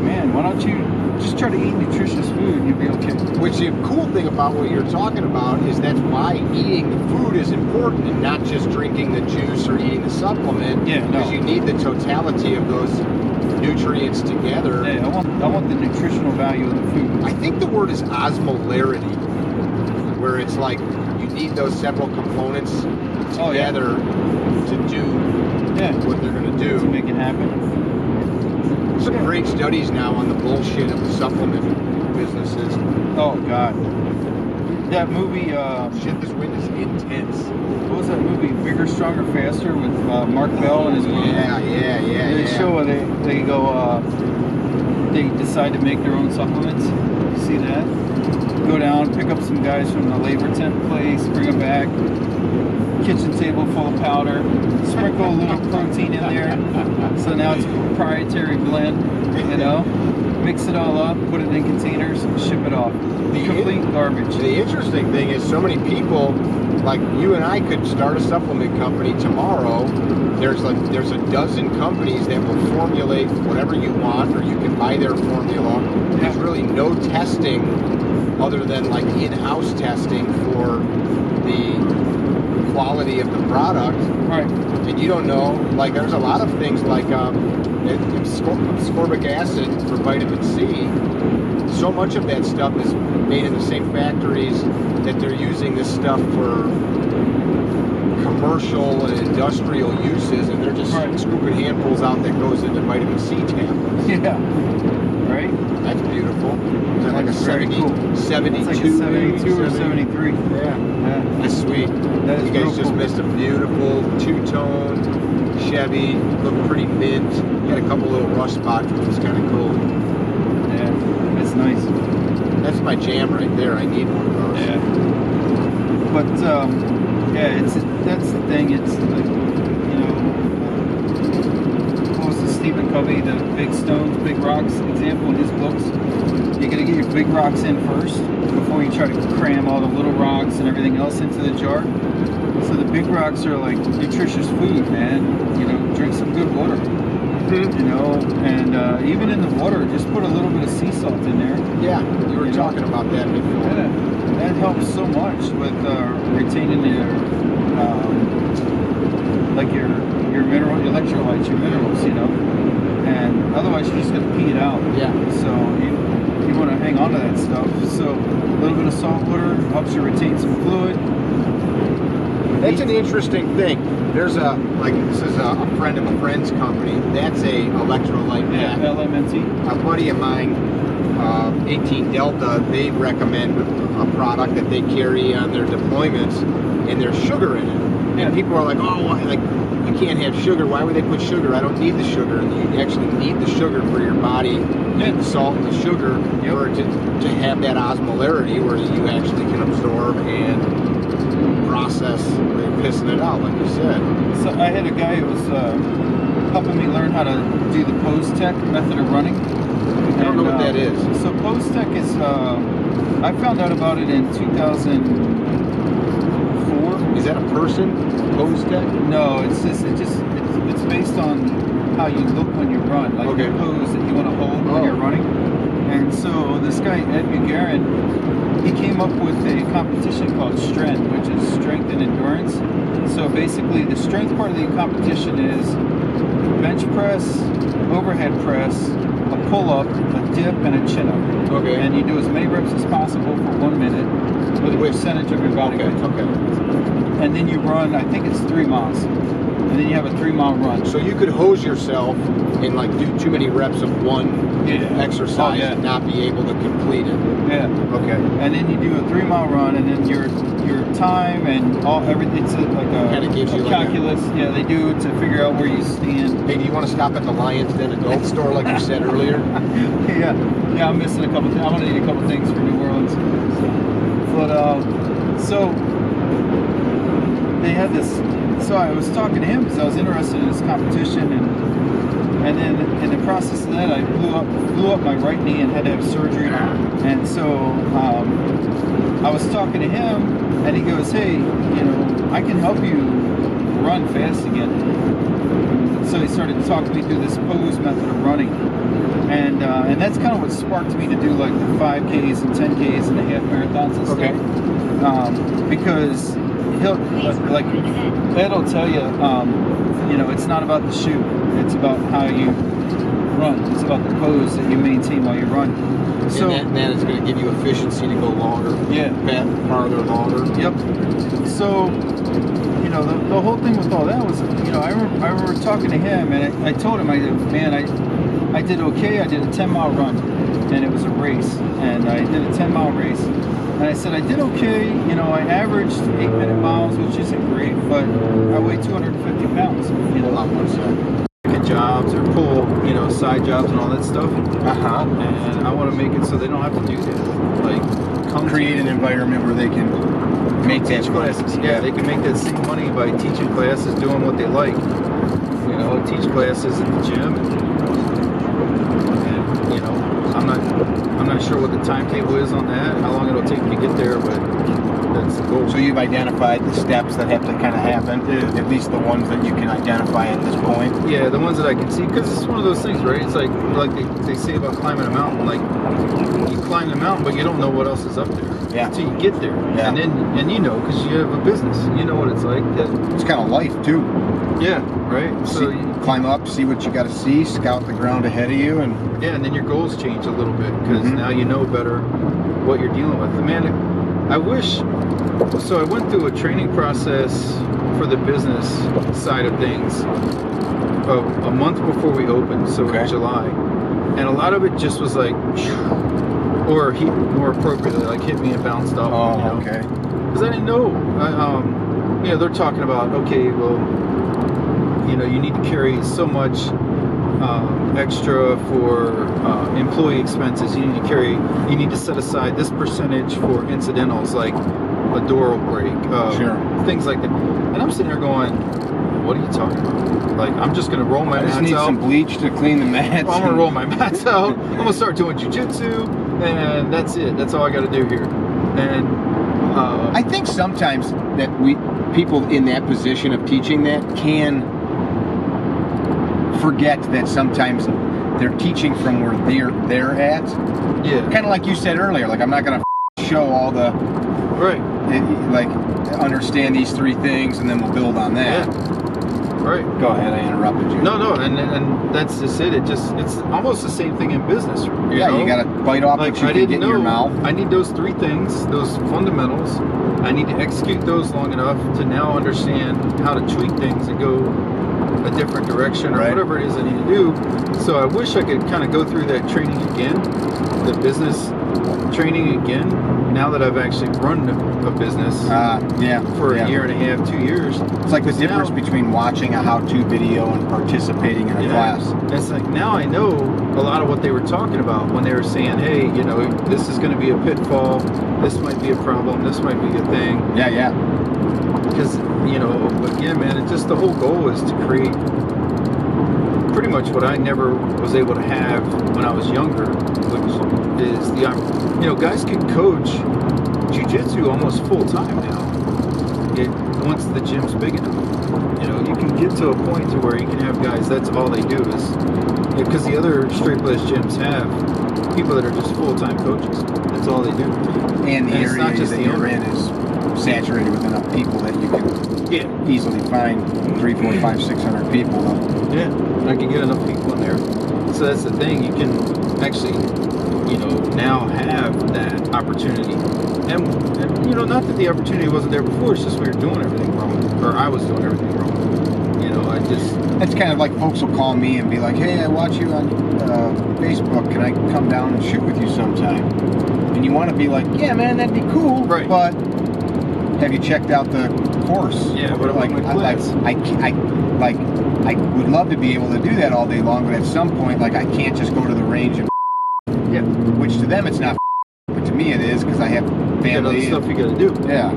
[SPEAKER 3] man, why don't you just try to eat nutritious food and you'll be okay.
[SPEAKER 2] Which the cool thing about what you're talking about is that's why eating the food is important and not just drinking the juice or eating the supplement.
[SPEAKER 3] Yeah,
[SPEAKER 2] because you need the totality of those nutrients together.
[SPEAKER 3] Yeah, I want the nutritional value of the food.
[SPEAKER 2] I think the word is osmolarity, where it's like you need those several components together to do what they're going to do.
[SPEAKER 3] To make it happen.
[SPEAKER 2] Some great studies now on the bullshit of the supplement businesses.
[SPEAKER 3] Oh, God. That movie...
[SPEAKER 2] shit, this wind is intense.
[SPEAKER 3] What was that movie? Bigger, Stronger, Faster with Mark Bell and his brother?
[SPEAKER 2] Yeah.
[SPEAKER 3] They show they go... they decide to make their own supplements. You see that? Go down, pick up some guys from the labor tent place, bring them back. Kitchen table full of powder, sprinkle a little protein in there, so now it's a proprietary blend, you know, mix it all up, put it in containers, ship it off. Complete garbage.
[SPEAKER 2] The interesting thing is so many people, like you and I could start a supplement company tomorrow. There's a dozen companies that will formulate whatever you want, or you can buy their formula. There's really no testing other than like in-house testing for the quality of the product,
[SPEAKER 3] right?
[SPEAKER 2] And you don't know, like there's a lot of things like ascorbic acid for vitamin C. So much of that stuff is made in the same factories that they're using this stuff for commercial and industrial uses, and they're just scooping handfuls out that goes into vitamin C tablets.
[SPEAKER 3] Yeah, right.
[SPEAKER 2] That's beautiful. Is that like a 72?
[SPEAKER 3] It's like a 72 or 73.
[SPEAKER 2] Yeah. That's sweet.
[SPEAKER 3] That is
[SPEAKER 2] you guys just missed a beautiful two-tone Chevy. Looked pretty mint. You had a couple little rust spots, which was kind of cool.
[SPEAKER 3] Yeah, it's nice.
[SPEAKER 2] That's my jam right there. I need one of those.
[SPEAKER 3] Yeah. But that's the thing. It's like, you know, what was the Stephen probably the big stones, big rocks example in his books. You got to get your big rocks in first before you try to cram all the little rocks and everything else into the jar. So the big rocks are like nutritious food, man. You know, drink some good water. You know, and even in the water, just put a little bit of sea salt in there.
[SPEAKER 2] Yeah, you were talking about that before.
[SPEAKER 3] Yeah, that helps so much with retaining your like your mineral, your electrolytes, your minerals, you know. And otherwise, you're just gonna pee it out.
[SPEAKER 2] Yeah.
[SPEAKER 3] So you want to hang on to that stuff. So a little bit of salt water helps you retain some fluid.
[SPEAKER 2] That's an interesting thing. There's this is a friend of a friend's company. That's a electrolyte pack.
[SPEAKER 3] LMNT.
[SPEAKER 2] A buddy of mine, 18 Delta, they recommend a product that they carry on their deployments, and there's sugar in it.
[SPEAKER 3] Yeah.
[SPEAKER 2] And people are like, oh, like, you can't have sugar. Why would they put sugar? I don't need the sugar. And you actually need the sugar for your body. You need the salt and the sugar for it to have that osmolarity where you actually can absorb and process, pissing it out, like you said.
[SPEAKER 3] So I had a guy who was helping me learn how to do the pose tech method of running.
[SPEAKER 2] I don't know what that is.
[SPEAKER 3] So pose tech is, I found out about it in 2004.
[SPEAKER 2] Is that a person? Pose tech?
[SPEAKER 3] No, it's based on how you look when you run, like the pose that you want to hold when you're running. And so this guy, Ed Bugarin, he came up with a competition called Strength, which is strength and endurance. So basically the strength part of the competition is bench press, overhead press, a pull-up, a dip, and a chin-up.
[SPEAKER 2] Okay.
[SPEAKER 3] And you do as many reps as possible for 1 minute with a percentage of your body weight.
[SPEAKER 2] Okay.
[SPEAKER 3] And then you run, I think it's 3 miles. And then you have a 3-mile run.
[SPEAKER 2] So you could hose yourself and like do too many reps of one exercise and not be able to complete it.
[SPEAKER 3] Yeah.
[SPEAKER 2] Okay.
[SPEAKER 3] And then you do a 3-mile run, and then your time and everything. It's like a
[SPEAKER 2] kind of gives you
[SPEAKER 3] calculus. Yeah, they do to figure out where you stand.
[SPEAKER 2] Hey, do you want to stop at the Lions Den adult store like you said earlier?
[SPEAKER 3] Yeah. I'm missing a couple things. I want to eat a couple things for New Orleans. But so they had this. So I was talking to him because I was interested in this competition, and then in the process of that, I blew up my right knee and had to have surgery. And so I was talking to him, and he goes, "Hey, you know, I can help you run fast again." So he started talking me through this pose method of running, and that's kind of what sparked me to do like the 5Ks and 10Ks and the half marathons and stuff. Because Ed'll tell you, you know, it's not about the shoe. It's about how you run. It's about the pose that you maintain while you run. So
[SPEAKER 2] and that is going to give you efficiency to go longer. Yeah. Farther, longer.
[SPEAKER 3] Yep. So, you know, the whole thing with all that was, you know, I remember talking to him, and I told him, I said, man, I did okay. I did a 10-mile run, and it was a race, and I did a 10-mile race. And I said, I did okay, you know, I averaged 8-minute miles, which isn't great, but I weigh 250 pounds, you know. Jobs or pull, you know, side jobs and all that stuff. And I want to make it so they don't have to do that. Like,
[SPEAKER 2] create an environment where they can make that
[SPEAKER 3] classes. Yeah, they can make that same money by teaching classes, doing what they like. You know, teach classes at the gym. And you know, I'm not sure what the timetable is on that, how long it'll take me to get there, but that's the goal.
[SPEAKER 2] So you've identified the steps that have to kind of happen, at least the ones that you can identify at this point?
[SPEAKER 3] Yeah, the ones that I can see, because it's one of those things, right? It's like they say about climbing a mountain, like you climb the mountain, but you don't know what else is up there until you get there. Yeah. And you know, because you have a business, you know what it's like.
[SPEAKER 2] It's kind of life too.
[SPEAKER 3] Yeah, right. So
[SPEAKER 2] you climb up, see what you got to see, scout the ground ahead of you, and
[SPEAKER 3] and then your goals change a little bit because now you know better what you're dealing with. Man, I wish. So I went through a training process for the business side of things a month before we opened, so in July, and a lot of it just was like, or more appropriately, like hit me and bounced off.
[SPEAKER 2] Oh,
[SPEAKER 3] you know?
[SPEAKER 2] okay.
[SPEAKER 3] Because I didn't know. You know, they're talking about, okay, well, you know, you need to carry so much extra for employee expenses. You need to set aside this percentage for incidentals, like a door will break, things like that. And I'm sitting there going, what are you talking about? Like, I'm just gonna roll my mats out.
[SPEAKER 4] I just need some bleach to clean the mats.
[SPEAKER 3] I'm gonna roll my mats out. I'm gonna start doing jiu-jitsu, and that's it. That's all I gotta do here. And
[SPEAKER 4] I think sometimes that people in that position of teaching that can forget that sometimes they're teaching from where they're at.
[SPEAKER 3] Yeah.
[SPEAKER 4] Kind of like you said earlier. Like, I'm not gonna show all the like understand these 3 things and then we'll build on that.
[SPEAKER 3] Yeah. Right.
[SPEAKER 4] Go ahead, I interrupted you.
[SPEAKER 3] No, and that's just it. It's almost the same thing in business. You know?
[SPEAKER 4] You gotta bite off
[SPEAKER 3] like,
[SPEAKER 4] what you can get in your mouth.
[SPEAKER 3] I need those 3 things, those fundamentals. I need to execute those long enough to now understand how to tweak things and go a different direction or whatever it is I need to do. So I wish I could kind of go through that training again, the business training again, now that I've actually run a business for a year and a half, 2 years.
[SPEAKER 4] It's like the difference between watching a how-to video and participating in a class.
[SPEAKER 3] It's like, now I know a lot of what they were talking about when they were saying, hey, you know, this is going to be a pitfall, this might be a problem, this might be a thing.
[SPEAKER 4] Yeah.
[SPEAKER 3] Because, you know, again, man, it's just the whole goal is to create pretty much what I never was able to have when I was younger, which is you know, guys can coach jiu-jitsu almost full-time now. Once the gym's big enough, you know, you can get to a point to where you can have guys, that's all they do is, because the other straight-less gyms have people that are just full-time coaches. That's all they do.
[SPEAKER 4] And the area that you're in is saturated with enough people that you can easily find 300, 400, 500, 600 people.
[SPEAKER 3] Yeah, I can get enough people in there. So that's the thing. You can actually, you know, now have that opportunity. And you know, not that the opportunity wasn't there before. It's just we were doing everything wrong, or I was doing everything wrong. You know,
[SPEAKER 4] It's kind of like folks will call me and be like, "Hey, I watch you on Facebook. Can I come down and shoot with you sometime?" And you want to be like, "Yeah, man, that'd be cool."
[SPEAKER 3] Right.
[SPEAKER 4] But have you checked out the course?
[SPEAKER 3] Yeah. What about my class?
[SPEAKER 4] I would love to be able to do that all day long, but at some point, like, I can't just go to the range and which to them it's not, but to me it is, because I have family.
[SPEAKER 3] You got other stuff you got to do.
[SPEAKER 4] Yeah.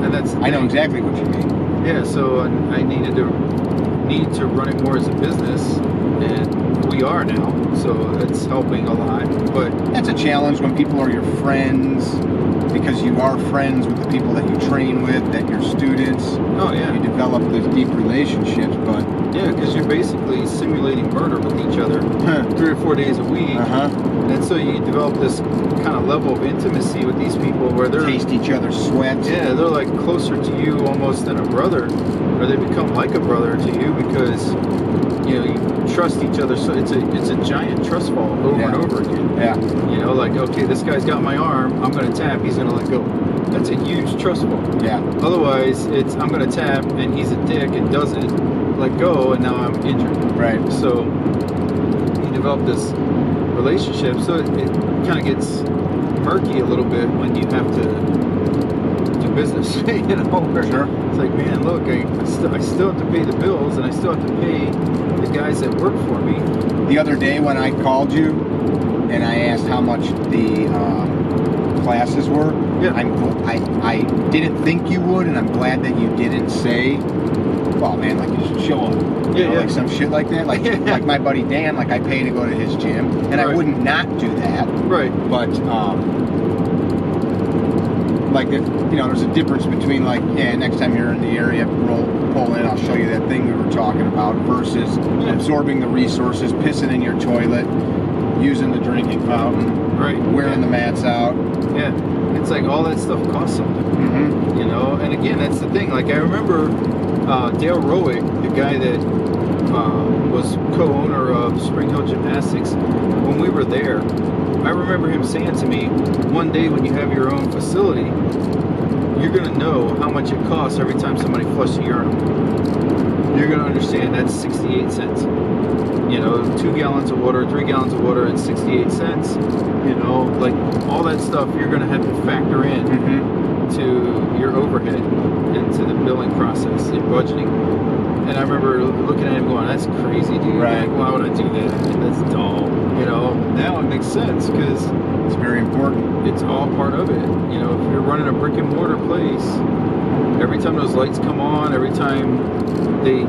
[SPEAKER 3] And that's.
[SPEAKER 4] I know exactly what you mean.
[SPEAKER 3] Yeah. So I need to run it more as a business, and we are now. So it's helping a lot. But
[SPEAKER 4] that's a challenge when people are your friends, because you are friends with the people that you train with, that you're students.
[SPEAKER 3] Oh yeah.
[SPEAKER 4] You develop those deep relationships, but
[SPEAKER 3] because you're basically simulating murder with each other 3 or 4 days a week. And so you develop this kind of level of intimacy with these people where they're
[SPEAKER 4] taste each other's sweat.
[SPEAKER 3] Yeah, they're like closer to you almost than a brother, or they become like a brother to you because you know you trust each other. So it's a giant trust fall over and over again.
[SPEAKER 4] Yeah.
[SPEAKER 3] You know, like, okay, this guy's got my arm, I'm gonna tap, he's gonna let go. That's a huge trust fall.
[SPEAKER 4] Yeah.
[SPEAKER 3] Otherwise, it's I'm gonna tap and he's a dick and doesn't let go, and now I'm injured.
[SPEAKER 4] Right.
[SPEAKER 3] So you develop this relationship, so it kind of gets murky a little bit when you have to do business. You know,
[SPEAKER 4] Sure.
[SPEAKER 3] It's like, man, look, I still have to pay the bills, and I still have to pay the guys that work for me.
[SPEAKER 4] The other day when I called you and I asked how much the classes were, I didn't think you would, and I'm glad that you didn't say, well, man, like, you should show up. Like some shit like that. Like, like my buddy Dan, like, I pay to go to his gym, and I wouldn't not do that.
[SPEAKER 3] Right.
[SPEAKER 4] But, like, you know, there's a difference between, like, next time you're in the area, pull in, I'll show you that thing we were talking about, versus absorbing the resources, pissing in your toilet, using the drinking fountain, wearing the mats out.
[SPEAKER 3] Yeah. It's like all that stuff costs something. You know, and again, that's the thing. Like, I remember Dale Rowick, the guy that was co-owner of Spring Hill Gymnastics, when we were there, I remember him saying to me, one day when you have your own facility, you're going to know how much it costs every time somebody flushes a urinal. You're going to understand that's 68 cents. You know, 2 gallons of water, 3 gallons of water at 68 cents. You know, like, all that stuff you're going to have to factor in to your overhead, into the billing process, your budgeting. And I remember looking at him going, that's crazy, dude.
[SPEAKER 4] Right.
[SPEAKER 3] Like, why would I do that? That's dull. You know, now it makes sense because
[SPEAKER 4] it's very important.
[SPEAKER 3] It's all part of it. You know, if you're running a brick and mortar place, every time those lights come on, every time they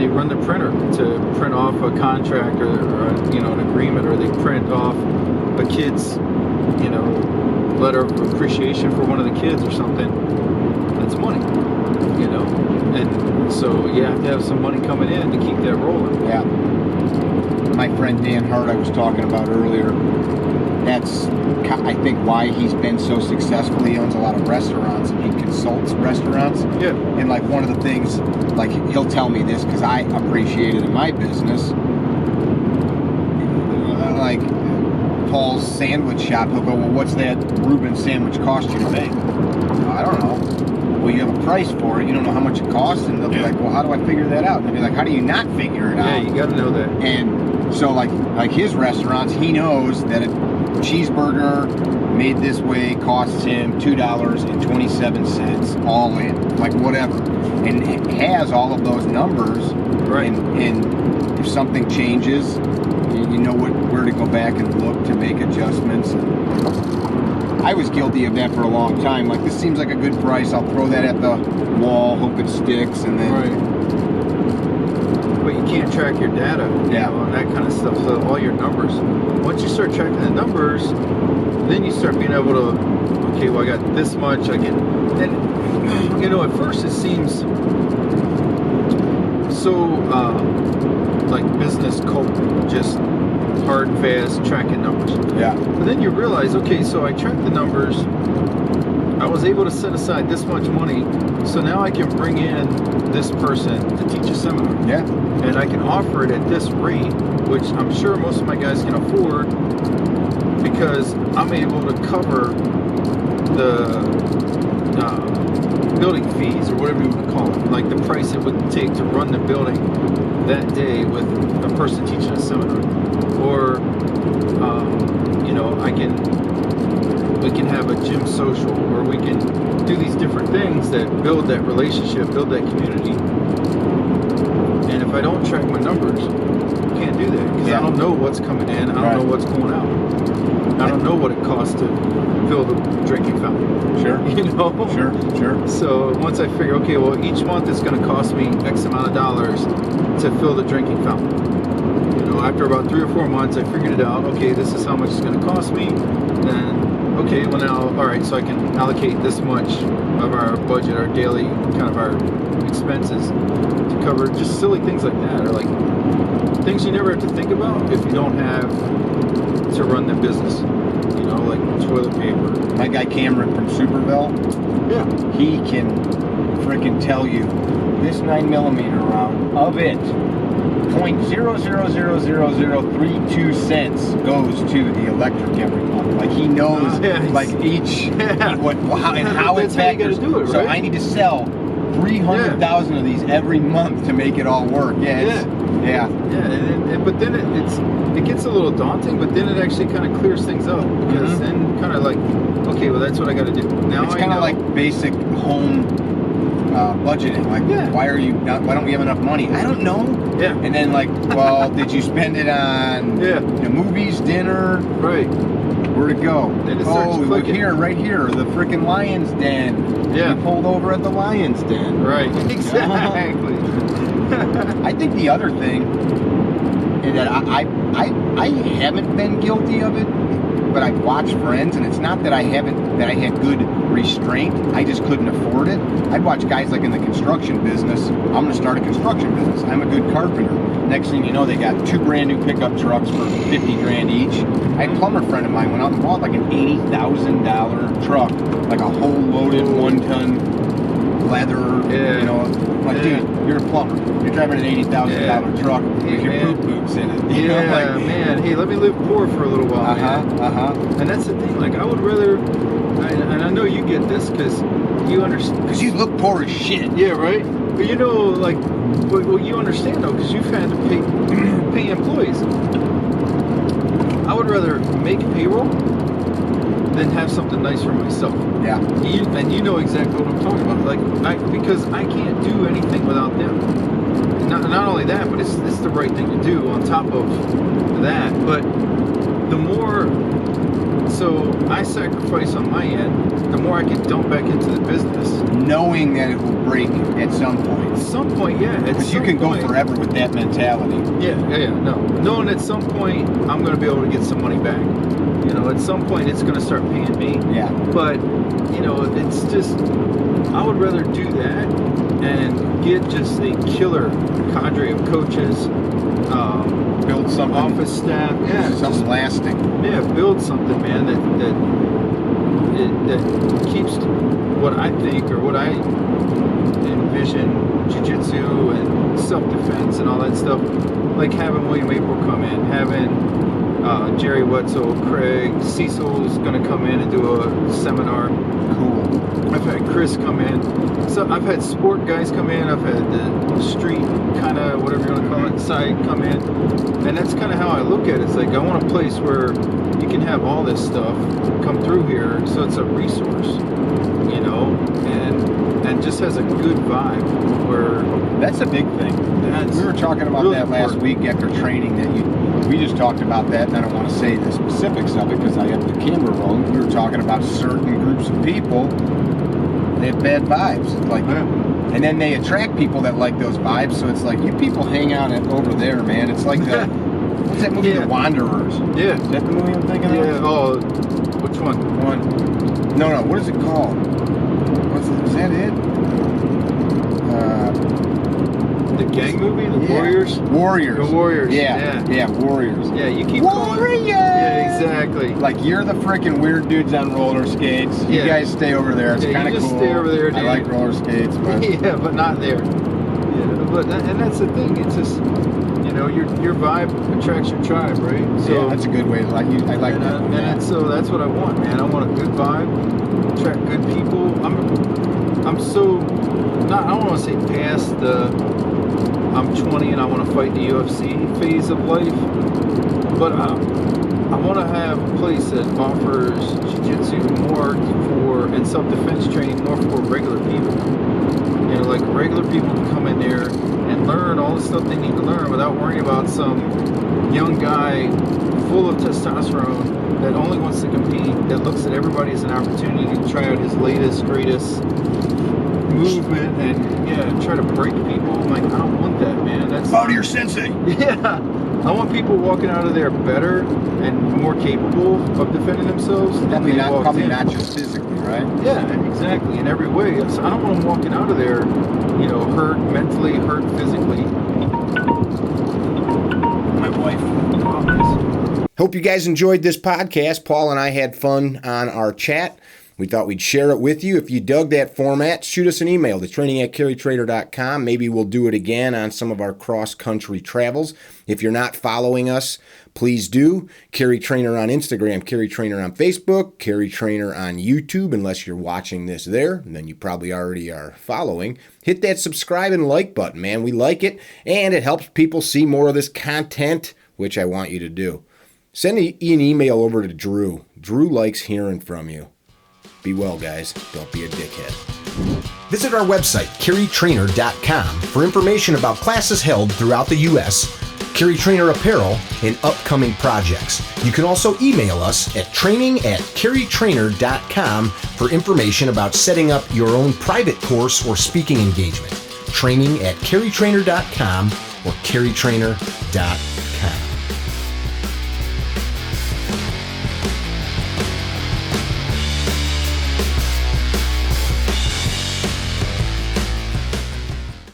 [SPEAKER 3] run the printer to print off a contract or an agreement, or they print off a kid's letter of appreciation for one of the kids or something, that's money, and so you have to have some money coming in to keep that rolling.
[SPEAKER 4] Yeah. My friend Dan Hart I was talking about earlier, that's I think why he's been so successful. He owns a lot of restaurants and he consults restaurants.
[SPEAKER 3] Yeah.
[SPEAKER 4] And like one of the things, like he'll tell me this because I appreciate it in my business. Like Paul's sandwich shop, he'll go, well, what's that Reuben sandwich cost you to make? I don't know. Well, you have a price for it. You don't know how much it costs. And they'll be like, well, how do I figure that out? And they'll be like, how do you not figure it out?
[SPEAKER 3] Yeah, you got to know that.
[SPEAKER 4] And so like his restaurants, he knows that a cheeseburger made this way costs him $2.27 all in, like whatever. And it has all of those numbers.
[SPEAKER 3] Right.
[SPEAKER 4] And if something changes, you know where to go back and look to make adjustments. I was guilty of that for a long time. Like, this seems like a good price. I'll throw that at the wall, hope it sticks, and then...
[SPEAKER 3] Right. But you can't track your data, and that kind of stuff. So all your numbers. Once you start tracking the numbers, then you start being able to, okay, well, I got this much. And at first it seems so like business code, just hard and fast tracking numbers.
[SPEAKER 4] Yeah.
[SPEAKER 3] But then you realize, okay, so I tracked the numbers. I was able to set aside this much money, so now I can bring in this person to teach a seminar.
[SPEAKER 4] Yeah.
[SPEAKER 3] And I can offer it at this rate, which I'm sure most of my guys can afford, because I'm able to cover the building fees, or whatever you want to call it, like the price it would take to run the building that day with a person teaching a seminar. Or, we can have a gym social, or we can do these different things that build that relationship, build that community. And if I don't track my numbers, I can't do that, because I don't know what's coming in, I don't know what's going out. I don't know what it costs to fill the drinking fountain.
[SPEAKER 4] Sure. Sure.
[SPEAKER 3] So once I figure, okay, well, each month it's going to cost me X amount of dollars to fill the drinking fountain. After about 3 or 4 months, I figured it out. Okay, this is how much it's going to cost me. Then, okay, well now, all right, so I can allocate this much of our budget, our daily kind of our expenses, to cover just silly things like that, or like things you never have to think about if you don't have to run the business. Like toilet paper.
[SPEAKER 4] My guy Cameron from Superville, he can freaking tell you this 9mm round of it, 0.0000032 cents goes to the electric every month. Like he knows, like each how it factors. So I need to sell 300,000 of these every month to make it all work.
[SPEAKER 3] But then it gets a little daunting, but then it actually kind of clears things up, because then kind of like, okay, well, that's what I got to do now.
[SPEAKER 4] It's kind of like basic home budgeting. Like, why don't we have enough money? I don't know.
[SPEAKER 3] Yeah.
[SPEAKER 4] And then like, well, did you spend it on movies, dinner?
[SPEAKER 3] Right.
[SPEAKER 4] Where'd it go?
[SPEAKER 3] Then it starts clicking.
[SPEAKER 4] Right here, the freaking Lion's Den.
[SPEAKER 3] Yeah.
[SPEAKER 4] We pulled over at the Lion's Den.
[SPEAKER 3] Right. Exactly.
[SPEAKER 4] I think the other thing is that I haven't been guilty of it, but I've watched friends, and it's not that I had good restraint. I just couldn't afford it. I'd watch guys like in the construction business. I'm going to start a construction business. I'm a good carpenter. Next thing you know, they got 2 brand new pickup trucks for $50,000 each. I had a plumber friend of mine went out and bought like an $80,000 truck, like a whole loaded 1-ton leather. Like, dude, you're a plumber. You're driving an $80,000 truck with your poop boots in it.
[SPEAKER 3] Man. Hey, let me live poor for a little while. And that's the thing. Like, I would rather, and I know you get this because you understand.
[SPEAKER 4] Because you look poor as shit.
[SPEAKER 3] Yeah, right. But well, you understand though, because you've had to pay employees. I would rather make payroll than have something nice for myself.
[SPEAKER 4] Yeah.
[SPEAKER 3] And you know exactly what I'm talking about. Like, because I can't do anything without them. Not only that, but it's the right thing to do on top of that. But the more So I sacrifice on my end, the more I can dump back into the business.
[SPEAKER 4] Knowing that it will break at some point.
[SPEAKER 3] At some point, yeah.
[SPEAKER 4] Because you can go forever with that mentality.
[SPEAKER 3] No. Knowing at some point I'm going to be able to get some money back. You know, at some point it's going to start paying me.
[SPEAKER 4] Yeah.
[SPEAKER 3] But, you know, it's just, I would rather do that and get just a killer cadre of coaches,
[SPEAKER 4] build something.
[SPEAKER 3] office staff. Yeah.
[SPEAKER 4] Something lasting.
[SPEAKER 3] Yeah, build something, man, that keeps what I think or what I envision jiu-jitsu and self-defense and all that stuff, like having William April come in, having Jerry Wetzel, Craig, Cecil's going to come in and do a seminar.
[SPEAKER 4] Cool.
[SPEAKER 3] I've had Chris come in. So I've had sport guys come in. I've had the street kind of, whatever you want to call it, side come in. And that's kind of how I look at it. It's like I want a place where you can have all this stuff come through here, so it's a resource, you know, and just has a good vibe where...
[SPEAKER 4] That's a big thing. We were talking about really that last week after training we just talked about that, and I don't want to say the specifics of it because I have the camera rolling. We were talking about certain groups of people, they have bad vibes. Like, and then they attract people that like those vibes, so it's like, you people hang out over there, man. It's like the, what's that movie, The Wanderers?
[SPEAKER 3] Yeah.
[SPEAKER 4] Is that the movie I'm thinking of?
[SPEAKER 3] Yeah, oh, which one?
[SPEAKER 4] No, what is it called? Is that it?
[SPEAKER 3] The gang movie? The Warriors?
[SPEAKER 4] Warriors.
[SPEAKER 3] The Warriors.
[SPEAKER 4] Yeah, Warriors.
[SPEAKER 3] Yeah, you keep
[SPEAKER 4] Warriors!
[SPEAKER 3] Yeah, exactly.
[SPEAKER 4] Like, you're the freaking weird dudes on roller skates. You guys stay over there. It's kind of cool.
[SPEAKER 3] You just stay over there, dude.
[SPEAKER 4] I like roller skates, but...
[SPEAKER 3] yeah, but not there. Yeah, and that's the thing. It's just, you know, your vibe attracts your tribe, right? So,
[SPEAKER 4] yeah, that's a good way to like you. I like that.
[SPEAKER 3] And so that's what I want, man. I want a good vibe, attract good people. I'm so, not, I don't want to say past the I'm 20 and I want to fight the UFC phase of life, but I want to have a place that offers jiu-jitsu more for, and self-defense training more for regular people. You know, like regular people can come in there and learn all the stuff they need to learn without worrying about some young guy full of testosterone that only wants to compete, that looks at everybody as an opportunity to try out his latest, greatest movement and try to break people. I'm like, I don't want that, man. That's
[SPEAKER 4] bow to your sensei.
[SPEAKER 3] Yeah. I want people walking out of there better and more capable of defending themselves.
[SPEAKER 4] Probably not just physically, right?
[SPEAKER 3] Yeah, exactly. In every way. So I don't want them walking out of there, you know, hurt mentally, hurt physically.
[SPEAKER 4] My wife.
[SPEAKER 1] Hope you guys enjoyed this podcast. Paul and I had fun on our chat. We thought we'd share it with you. If you dug that format, shoot us an email to training@CarryTrainer.com. Maybe we'll do it again on some of our cross-country travels. If you're not following us, please do. CarryTrainer on Instagram, CarryTrainer on Facebook, CarryTrainer on YouTube, unless you're watching this there, and then you probably already are following. Hit that subscribe and like button, man. We like it, and it helps people see more of this content, which I want you to do. Send an email over to Drew. Drew likes hearing from you. Be well, guys. Don't be a dickhead. Visit our website, CarryTrainer.com, for information about classes held throughout the U.S., CarryTrainer apparel, and upcoming projects. You can also email us at training@CarryTrainer.com for information about setting up your own private course or speaking engagement. Training@CarryTrainer.com or CarryTrainer.com.